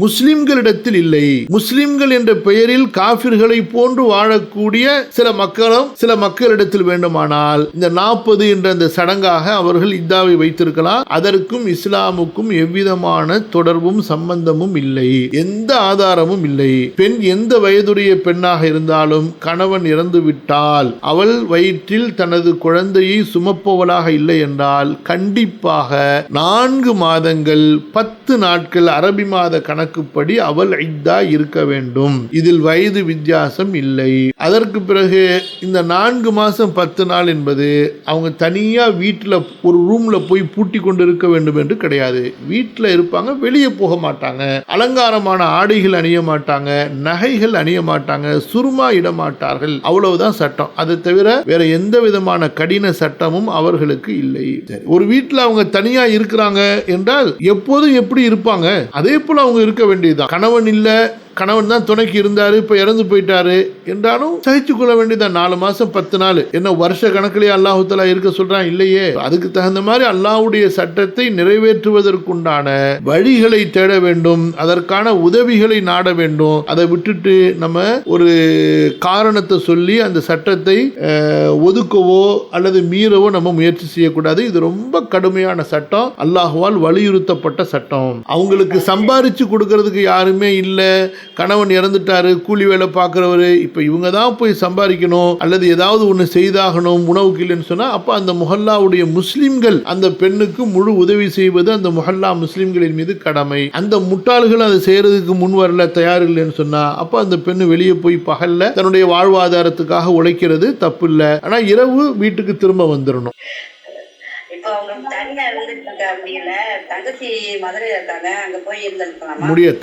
முஸ்லிம்களிடத்தில் இல்லை. முஸ்லிம்கள் என்ற பெயரில் காபிர்களை போன்று வாழக்கூடிய சில மக்களிடத்தில் வேண்டுமானால் இந்த 40 என்ற அந்த சடங்காக அவர்கள் இத்தாவை வைத்திருக்கலாம். அதற்கும் இஸ்லாமுக்கும் எவ்விதமான தொடர்பும் சம்பந்தமும் இல்லை, எந்த ஆதாரமும் இல்லை. பெண் எந்த வயதுடைய பெண்ணாக இருந்தாலும் கணவன் இறந்து விட்டால் அவள் வயிற்றில் தனது குழந்தையை சுமப்பவளாக இல்லை என்றால் கண்டிப்பாக 4 மாதங்கள் 10 நாட்கள் அரபி மாத கணக்குப்படி அவள் இத்தா இருக்க வேண்டும். இதில் வயது வித்தியாசம் இல்லை. அதற்கு பிறகு இந்த 4 மாசம் 10 நாள் என்பது அவங்க தனியா வீட்டில் ஒரு ரூம்ல போய் பூட்டி கொண்டு இருக்க வேண்டும் என்று கிடையாது. வீட்டில் இருப்பாங்க, வெளியே போக மாட்டாங்க, அலங்காரமான ஆடைகள் அணிய மாட்டாங்க, நகைகள் அணிய மாட்டாங்க, சுருமா இட மாட்டார்கள். அவ்வளவுதான் சட்டம். அதை தவிர வேற எந்த விதமான கடின சட்டமும் அவர்களுக்கு இல்லை. ஒரு வீட்டில் அவங்க தனியா இருக்கிறாங்க என்றால் எப்போதும் எப்படி இருப்பாங்க அதே போல அவங்க இருக்க வேண்டியதுதான். கணவன் இல்ல, கணவன் தான் துணைக்கு இருந்தாரு, இப்ப இறந்து போயிட்டாரு என்றாலும் சகிச்சு கொள்ள வேண்டியதான். 4 மாசம் 10 நாள் என்ன வருஷ கணக்கிலேயே அல்லாஹு தஆலா இருக்க சொல்றான்? இல்லையே. அதுக்கு தகுந்த மாதிரி அல்லாஹ்வுடைய சட்டத்தை நிறைவேற்றுவதற்குண்டான வழிகளை தேட வேண்டும், அதற்கான உதவிகளை நாட வேண்டும். அதை விட்டுட்டு நம்ம ஒரு காரணத்தை சொல்லி அந்த சட்டத்தை ஒதுக்கவோ அல்லது மீறவோ நம்ம முயற்சி செய்யக்கூடாது. இது ரொம்ப கடுமையான சட்டம், அல்லாஹ்வால் வலியுறுத்தப்பட்ட சட்டம். அவங்களுக்கு சம்பாரிச்சு கொடுக்கறதுக்கு யாருமே இல்லை, கணவன் இறந்துட்டாரு, கூலி வேலை பார்க்குறவர், இப்போ இவங்க தான் போய் சம்பாதிக்கணும் அல்லது ஏதாவது ஒன்று செய்தாகணும், உணவுக்கு இல்லைன்னு சொன்னால் அப்போ அந்த முஹல்லாவுடைய முஸ்லிம்கள் அந்த பெண்ணுக்கு முழு உதவி செய்வது அந்த முஹல்லா முஸ்லிம்களின் மீது கடமை. அந்த முட்டாள்கள் அதை செய்யறதுக்கு முன் வரல, தயார் இல்லைன்னு சொன்னால் அப்போ அந்த பெண்ணு வெளியே போய் பகல்ல தன்னுடைய வாழ்வாதாரத்துக்காக உழைக்கிறது தப்பு இல்லை. ஆனால் இரவு வீட்டுக்கு திரும்ப வந்துடணும்.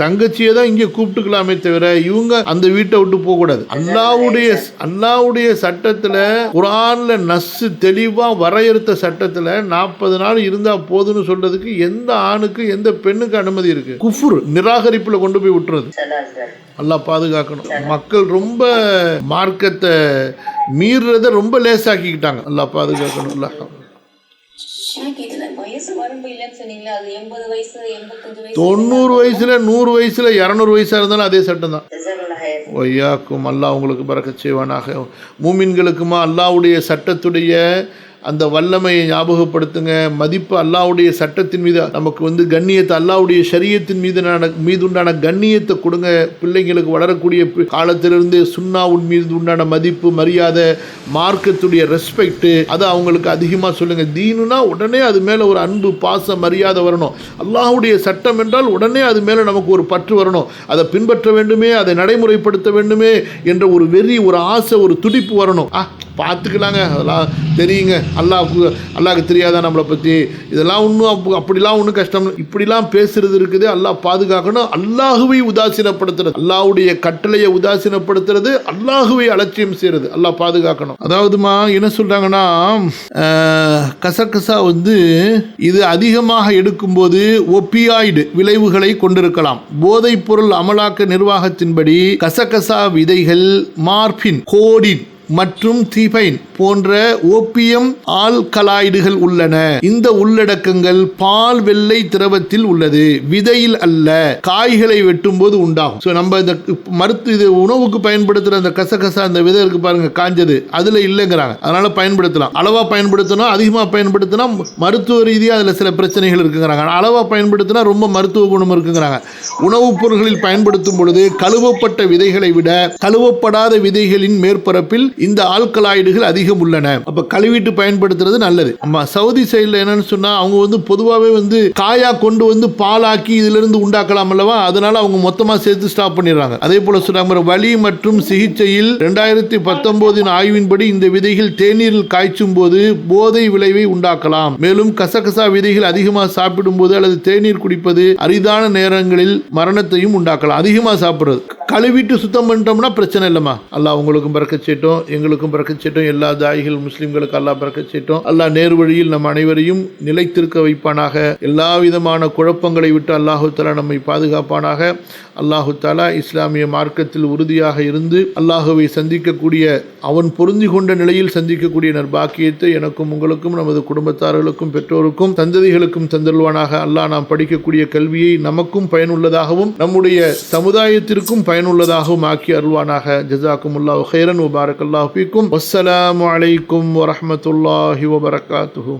தங்கச்சியை தான் இங்க கூப்பிட்டுக்கலாமே தவிர இவங்க அந்த வீட்டை விட்டு போக கூடாது. அல்லாஹ்வுடைய சட்டத்துல, குர்ஆன்ல நஸ்ஸு தெளிவா வரையறுத்த சட்டத்துல 40 நாள் இருந்தா போதுன்னு சொல்றதுக்கு எந்த ஆணுக்கு எந்த பெண்ணுக்கு அனுமதி இருக்கு? குஃப்ர், நிராகரிப்புல கொண்டு போய் விட்டுறது. அல்லாஹ் பாதுகாக்கணும். மக்கள் ரொம்ப மார்க்கத்தை மீறத ரொம்ப லேசாக்கிக்கிட்டாங்க. அல்லாஹ் பாதுகாக்கணும். அல்லாஹ் 90 வயசுல 100 வயசுல 200 வயசா இருந்தாலும் அதே சட்டம் தான். ஒய்யாக்கும் அல்லாஹ் உங்களுக்கு பரக்கத் செய்வானாக. மூமின்களுக்குமா அல்லாஹ்வுடைய சட்டத்துடைய அந்த வல்லமையை ஞாபகப்படுத்துங்க. மதிப்பு அல்லாஹ்வுடைய சட்டத்தின் மீது நமக்கு கண்ணியத்தை, அல்லாஹ்வுடைய ஷரியத்தின் மீது உண்டான கண்ணியத்தை கொடுங்க. பிள்ளைங்களுக்கு வளரக்கூடிய காலத்திலிருந்து சுன்னாவின் மீது உண்டான மதிப்பு, மரியாதை, மார்க்கத்துடைய ரெஸ்பெக்ட் அதை அவங்களுக்கு அதிகமாக சொல்லுங்க. தீனுனா உடனே அது மேலே ஒரு அன்பு, பாசம், மரியாதை வரணும். அல்லாஹ்வுடைய சட்டம் என்றால் உடனே அது மேலே நமக்கு ஒரு பற்று வரணும். அதை பின்பற்ற வேண்டுமே, அதை நடைமுறைப்படுத்த வேண்டுமே என்ற ஒரு வெறி, ஒரு ஆசை, ஒரு துடிப்பு வரணும். பார்த்துக்கலாங்க, அதெல்லாம் தெரியுங்க, அல்லாஹ்க்கு தெரியாதா நம்மளை பற்றி, இதெல்லாம் ஒன்றும் அப்படிலாம் ஒன்றும் கஷ்டம், இப்படிலாம் பேசுறது இருக்குது. அல்லாஹ் பாதுகாக்கணும். அல்லாஹுவை உதாசீனப்படுத்துறது, அல்லாஹ்வுடைய கட்டளையை உதாசீனப்படுத்துறது, அல்லாஹுவை அலட்சியம் செய்யறது, அல்லாஹ் பாதுகாக்கணும். அதாவதுமா என்ன சொல்றாங்கன்னா, கசகசா இது அதிகமாக எடுக்கும்போது ஒப்பியாய்டு விளைவுகளை கொண்டிருக்கலாம். போதைப் பொருள் அமலாக்க நிர்வாகத்தின்படி கசகசா விதைகள் மார்பின், கோடின் மற்றும் தீபைன் போன்ற ஓபியம் ஆல்கலாய்டுகள் உள்ளன. இந்த உள்ளடக்கங்கள் பால் வெள்ளை திரவத்தில் உள்ளது, விதையில் அல்ல. காய்களை வெட்டும் போது உண்டாகும். நம்ம இந்த உணவுக்கு பயன்படுத்துற அந்த கசகசா, அந்த விதை இருக்கு பாருங்க, காஞ்சது, அதுல இல்லைங்கிறாங்க. அதனால பயன்படுத்தலாம். அளவா பயன்படுத்தணும். அதிகமாக பயன்படுத்தினா மருத்துவ ரீதியாக அதில் சில பிரச்சனைகள் இருக்குங்கிறாங்க. அளவா பயன்படுத்தினா ரொம்ப மருத்துவ குணம் இருக்குங்கிறாங்க. உணவுப் பொருட்களில் பயன்படுத்தும் பொழுது கழுவப்பட்ட விதைகளை விட கழுவப்படாத விதைகளின் மேற்பரப்பில் இந்த ஆல்கலாய்டுகள் அதிகம் உள்ளன. அப்ப கழுவிட்டு பயன்படுத்துறது நல்லது. சவுதி சைடில் என்னன்னு சொன்னா அவங்க பொதுவாகவே காயா கொண்டு பாலாக்கி இதுல இருந்து உண்டாக்கலாம் அல்லவா, அதனால அவங்க மொத்தமா சேர்த்து ஸ்டாப் பண்ணிடுறாங்க. அதே போல சொல்றாங்க, வலி மற்றும் சிகிச்சையில் 2019 ஆய்வின்படி இந்த விதைகள் தேநீரில் காய்ச்சும் போது போதை விளைவை உண்டாக்கலாம். மேலும் கசகசா விதைகள் அதிகமாக சாப்பிடும் போது அல்லது தேநீர் குடிப்பது அரிதான நேரங்களில் மரணத்தையும் உண்டாக்கலாம். அதிகமாக சாப்பிடுறது. கழுவிட்டு சுத்தம் பண்ணிட்டோம்னா பிரச்சனை இல்லைம்மா. அல்லாஹ் உங்களுக்கும் பரக்கத் செய்யட்டும், எங்களுக்கும் பரக்கத் செய்யட்டும், எல்லா தாயிகள் முஸ்லிம்களுக்கு அல்லாஹ் பரக்கத் செய்யட்டும். அல்லாஹ் நேர் வழியில் நம் அனைவரையும் நிலைத்திருக்க வைப்பானாக. எல்லா விதமான குழப்பங்களை விட்டு அல்லாஹு தஆலா நம்மை பாதுகாப்பானாக. அல்லாஹு தஆலா இஸ்லாமிய மார்க்கத்தில் உறுதியாக இருந்து அல்லாஹுவை சந்திக்கக்கூடிய, அவன் பொருந்தி கொண்ட நிலையில் சந்திக்கக்கூடிய நற்பாக்கியத்தை எனக்கும் உங்களுக்கும் நமது குடும்பத்தார்களுக்கும் பெற்றோருக்கும் சந்ததிகளுக்கும் தந்தருள்வானாக. அல்லாஹ் நாம் படிக்கக்கூடிய கல்வியை நமக்கும் பயனுள்ளதாகவும் நம்முடைய சமுதாயத்திற்கும் பயனுள்ளதாகவும் ஆக்கி அருள்வானாக. ஜஸாக்குமுல்லாஹு கைரன் வ பாரக்கல்லாஹு ஃபீக்கும். வஸ்ஸலாமு அலைக்கும் வ ரஹ்மத்துல்லாஹி வ பரக்காத்துஹு.